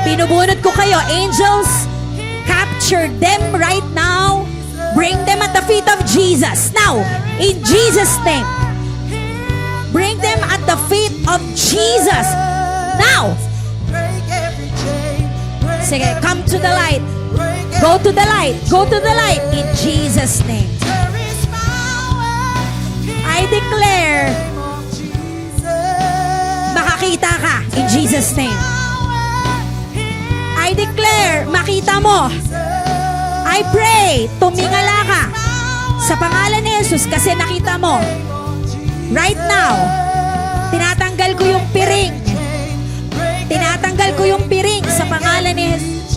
Pinubunot ko kayo, angels. Capture them right now. Bring them at the feet of Jesus. Now, in Jesus' name. Bring them at the feet of Jesus. Now. Sige, come to the light. Go to the light. Go to the light. In Jesus' name. I declare, makakita ka. In Jesus' name. I declare, makita mo. I pray, tumingala ka sa pangalan ni Jesus kasi nakita mo. Right now, tinatanggal ko yung piring. Tinatanggal ko yung piring sa pangalan ni Jesus.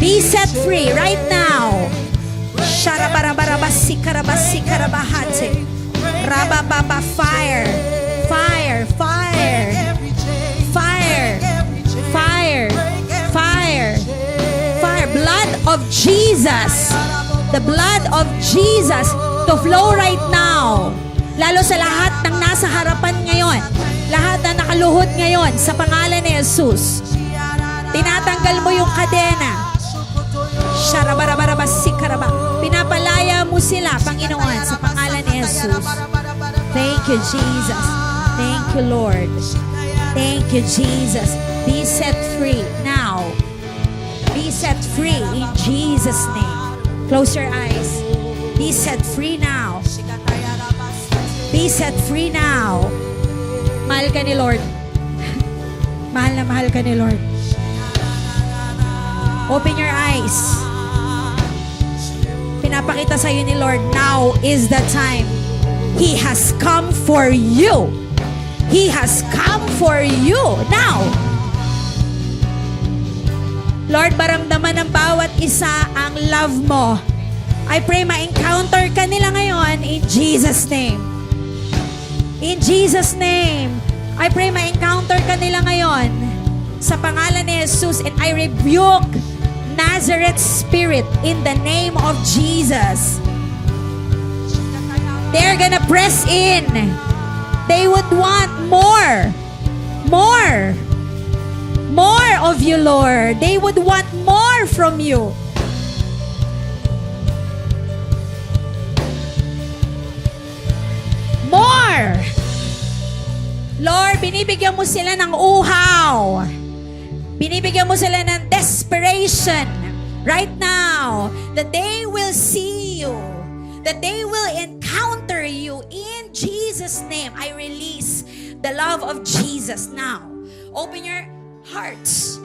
Be set free right now. Sharabarabarabasikarabasikarabahatse. Rabababa, fire. Fire, fire. Fire. Fire. Fire. Fire. Blood of Jesus. The blood of Jesus to flow right now. Lalo sa lahat ng nasa harapan ngayon. Lahat na nakaluhod ngayon sa pangalan ni Jesus. Tinatanggal mo yung kadena. Sharabarabarabasikaraба. Pinapalaya mo sila, Panginoon, sa pangalan ni Jesus. Thank you, Jesus. Thank you, Lord. Thank you, Jesus. Be set free now. Be set free in Jesus' name. Close your eyes. Be set free now. Be set free now. Mahal ka ni Lord. Mahal na mahal ka ni Lord. Open your eyes. Pinapakita sa'yo ni Lord, now is the time. He has come for you. He has come for you now. Lord, maramdaman ng bawat isa ang love mo. I pray ma-encounter ka nila ngayon in Jesus' name. In Jesus' name. I pray ma-encounter ka nila ngayon sa pangalan ni Jesus, and I rebuke Nazareth spirit in the name of Jesus. They're gonna press in. They would want more. More. More of you, Lord. They would want more from you. More. Lord, binibigyan mo sila ng uhaw. Binibigyan mo sila ng desperation right now that they will see you, that they will encounter you in Jesus' name. I release the love of Jesus now. Open your hearts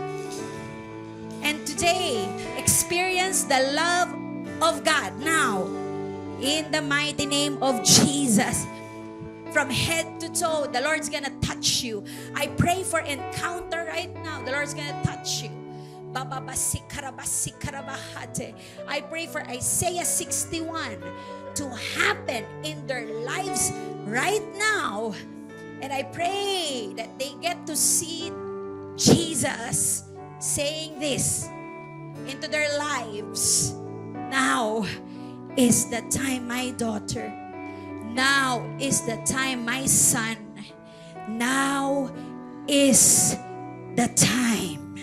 and today experience the love of God now in the mighty name of Jesus. From head to toe, the Lord's gonna touch you. I pray for encounter right now. The Lord's gonna touch you. I pray for Isaiah 61 to happen in their lives right now. And I pray that they get to see Jesus saying this into their lives. Now is the time, my daughter. Now is the time, my son. Now is the time.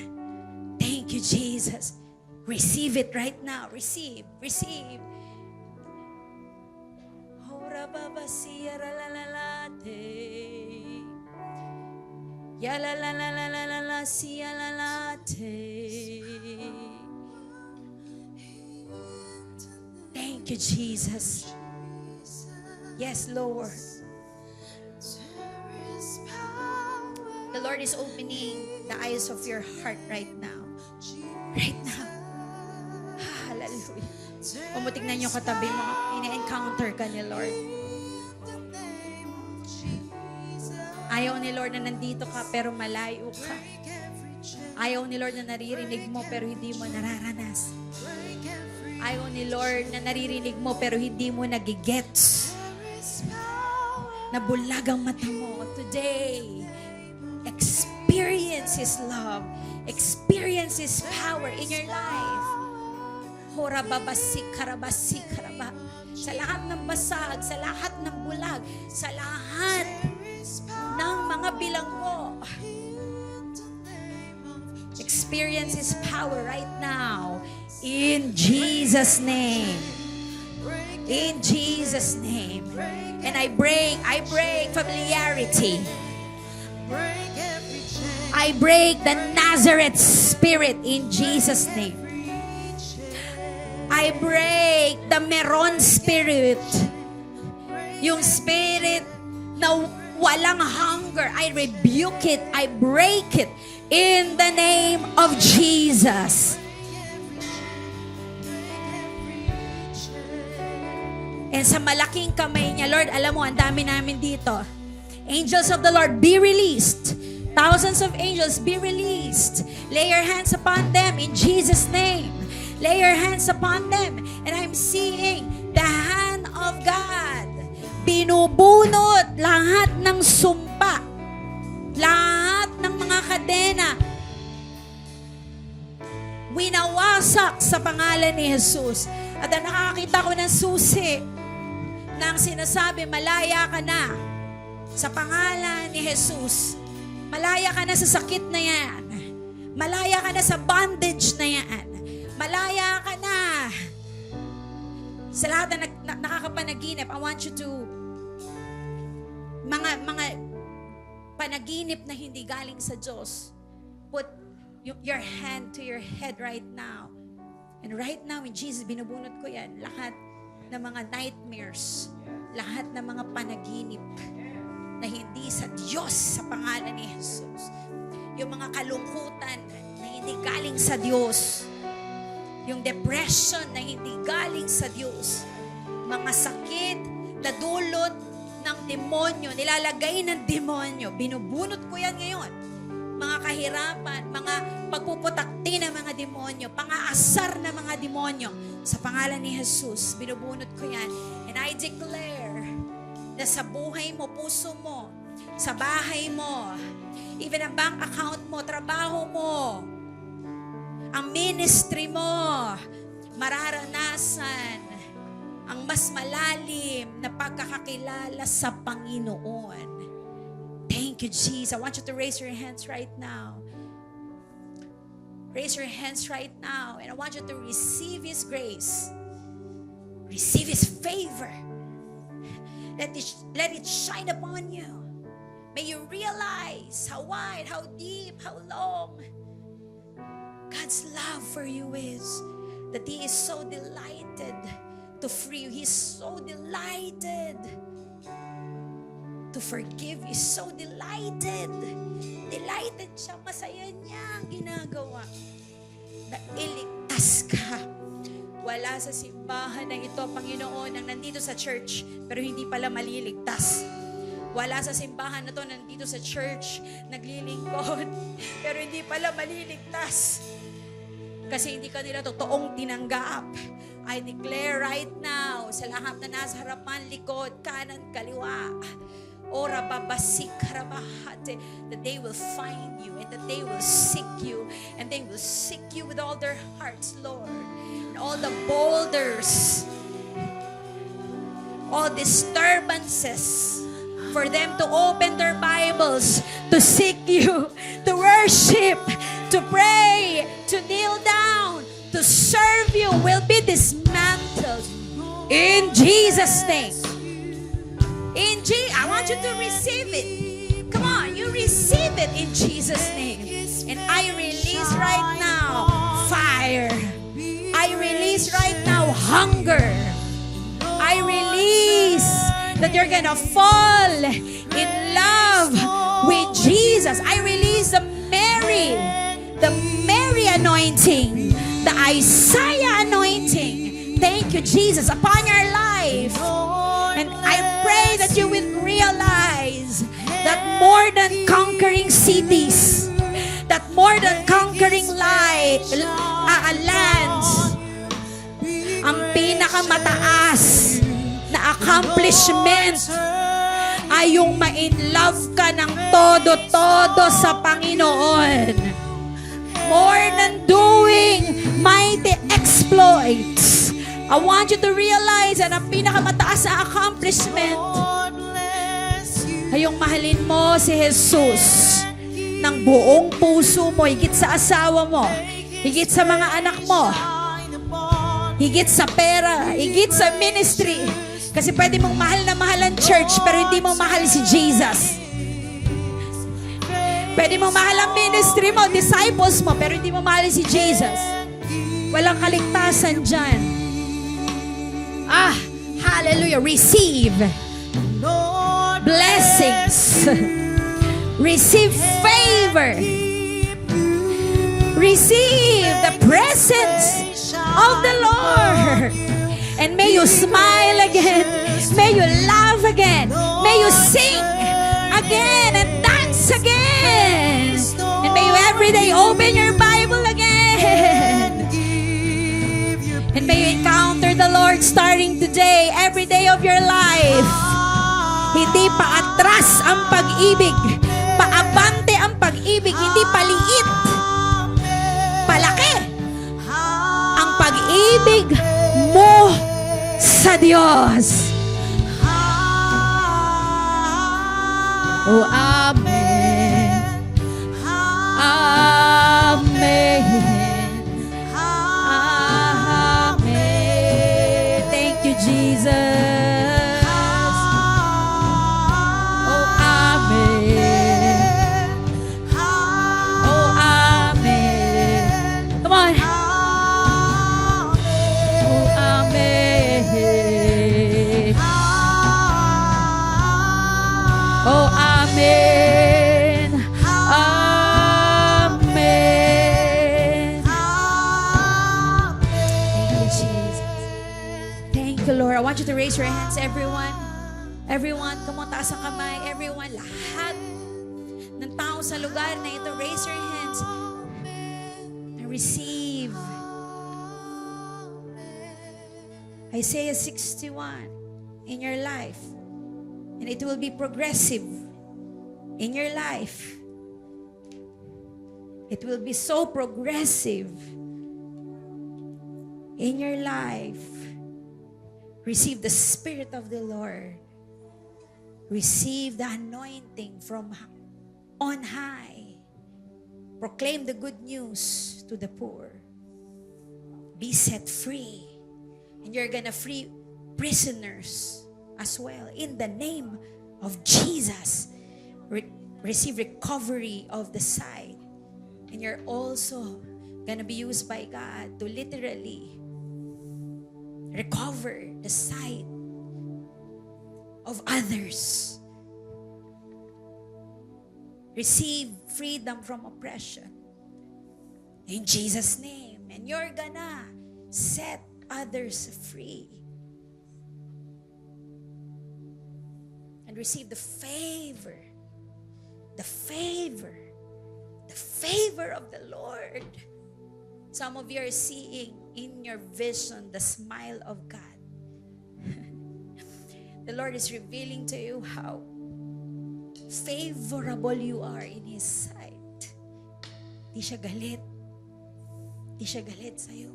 Thank you, Jesus. Receive it right now. Receive. Receive. Thank you, Jesus. Yes, Lord. The Lord is opening the eyes of your heart right now. Right now. Hallelujah. Kung mo tignan yung katabi mo, ina-encounter ka ni Lord. Ayaw ni Lord na nandito ka pero malayo ka. Ayaw ni Lord na naririnig mo pero hindi mo nararanas. Ayaw ni Lord na naririnig mo pero hindi mo nagigets. Nabulag ang mata mo. Today, experience His love. Experience His power in your life. Horababasikarabasikaraba. Sa lahat ng basag, sa lahat ng bulag, sa lahat ng mga bilanggo. Experience His power right now. In Jesus' name. In Jesus' name. And I break familiarity. I break the Nazareth spirit in Jesus' name. I break the Meron spirit. Yung spirit na walang hunger. I rebuke it. I break it in the name of Jesus. And sa malaking kamay niya, Lord, alam mo, ang dami namin dito. Angels of the Lord, be released. Thousands of angels, be released. Lay your hands upon them in Jesus' name. Lay your hands upon them. And I'm seeing the hand of God. Binubunot lahat ng sumpa. Lahat ng mga kadena. Winawasak sa pangalan ni Jesus. At nakakita ko ng susi nang sinasabi, malaya ka na sa pangalan ni Jesus. Malaya ka na sa sakit na yan. Malaya ka na sa bondage na yan. Malaya ka na sa lahat na nakakapanaginip. I want you to mga panaginip na hindi galing sa Diyos. Put your hand to your head right now. And right now, in Jesus, binubunot ko yan. Lahat ng mga nightmares, lahat ng mga panaginip na hindi sa Diyos, sa pangalan ni Jesus. Yung mga kalungkutan na hindi galing sa Diyos. Yung depression na hindi galing sa Diyos. Mga sakit na dulot ng demonyo, nilalagay ng demonyo, binubunot ko yan ngayon. Mga kahirapan, mga pagpuputakti ng mga demonyo, pangaasar ng mga demonyo. Sa pangalan ni Jesus, binubunot ko yan. And I declare na sa buhay mo, puso mo, sa bahay mo, even ang bank account mo, trabaho mo, ang ministry mo, mararanasan ang mas malalim na pagkakakilala sa Panginoon. Thank you, Jesus. I want you to raise your hands right now. Raise your hands right now. And I want you to receive His grace. Receive His favor. Let it shine upon you. May you realize how wide, how deep, how long God's love for you is. That He is so delighted to free you. He's so delighted to forgive. He's so delighted. Delighted siya. Masaya niya ang ginagawa. Na iligtas ka. Wala sa simbahan na ito, Panginoon, ang nandito sa church, pero hindi pala maliligtas. Wala sa simbahan na to, nandito sa church, naglilingkod, pero hindi pala maliligtas. Kasi hindi ka nila totoong tinanggap. I declare right now, sa lahat na nasa harapan, likod, kanan, kaliwa, ora babasik karabahate, that they will find you and that they will seek you and they will seek you with all their hearts, Lord. And all the boulders, all disturbances, for them to open their Bibles, to seek you, to worship, to pray, to kneel down, to serve you will be dismantled in Jesus' name. I want you to receive it. Come on, you receive it in Jesus' name. And I release right now fire. I release right now hunger. I release that you're gonna fall in love with Jesus. I release the Mary anointing, the Isaiah anointing. Thank you, Jesus, upon your life. And I pray that you will realize that more than conquering cities, that more than conquering lands, ang pinakamataas na accomplishment ay yung ma-in-love ka ng todo-todo sa Panginoon. More than doing mighty exploits, I want you to realize na ang pinakamataas na accomplishment ay yung mahalin mo si Jesus ng buong puso mo, higit sa asawa mo, higit sa mga anak mo, higit sa pera, higit sa ministry. Kasi pwede mong mahal na mahal ang church pero hindi mo mahal si Jesus. Pwede mong mahal ang ministry mo, disciples mo, pero hindi mo mahal si Jesus. Walang kaligtasan dyan. Hallelujah. Receive blessings. Receive favor. Receive the presence of the Lord. And may you smile again. May you laugh again. May you sing again and dance again. And may you every day open your Bible again. And may you encounter the Lord starting today, every day of your life. Hindi paatras ang pag-ibig. Paabante ang pag-ibig. Hindi paliit. Palaki. Ang pag-ibig mo sa Diyos. Oh, Amen. Amen. Amen. Thank you, Jesus. Oh, Amen. Oh, Amen. Come on. Oh, Amen. Oh, Amen. Amen. Thank you, Jesus. Thank you, Lord. I want you to raise your hands, everyone. Everyone, come on, taas ang kamay. Everyone, lahat ng tao sa lugar na ito, raise your hands and receive Isaiah 61 in your life. And it will be progressive in your life. It will be so progressive in your life. Receive the Spirit of the Lord. Receive the anointing from on high. Proclaim the good news to the poor. Be set free. And you're gonna free prisoners as well. In the name of Jesus. Receive recovery of the sight. And you're also gonna be used by God to literally recover the sight of others. Receive freedom from oppression. In Jesus' name. And you're gonna set others free. And receive the favor. The favor. The favor of the Lord. Some of you are seeing in your vision the smile of God. The Lord is revealing to you how favorable you are in His sight. Di siya galit. Di siya galit sa'yo.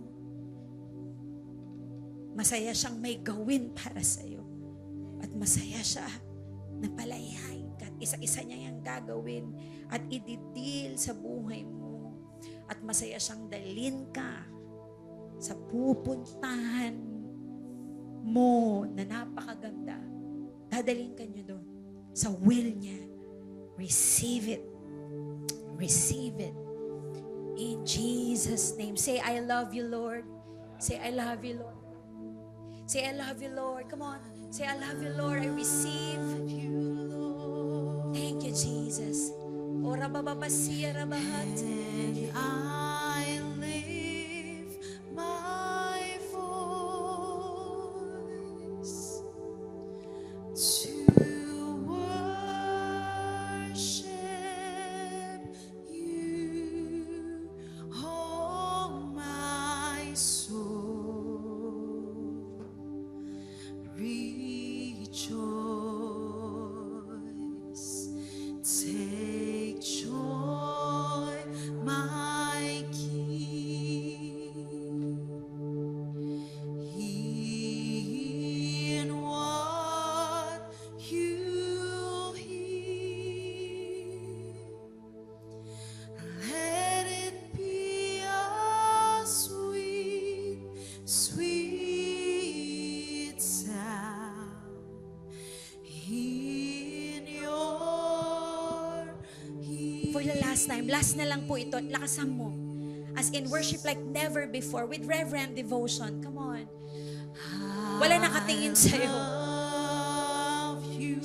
Masaya siyang may gawin para sa'yo. At masaya siya na palayain ka. At isa-isa niya yung gagawin at ididil sa buhay mo. At masaya siyang dalhin ka sa pupuntahan mo na napakaganda. Dadalhin ka niya doon sa will niya. Receive it. Receive it. In Jesus' name. Say, I love you, Lord. Say, I love you, Lord. Say, I love you, Lord. Come on. Say, I love you, Lord. I receive. Thank you, Jesus. Ora bababasiya rabahat. And I lift my voice to worship you, oh my soul, rejoice, take joy, my King, in what you hear. Let it be a sweet, sweet sound in your ear. For the last time, last na lang po ito, lakasan mo. As in worship like never before, with reverent devotion. Come on. Wala nakatingin sa'yo. Love you,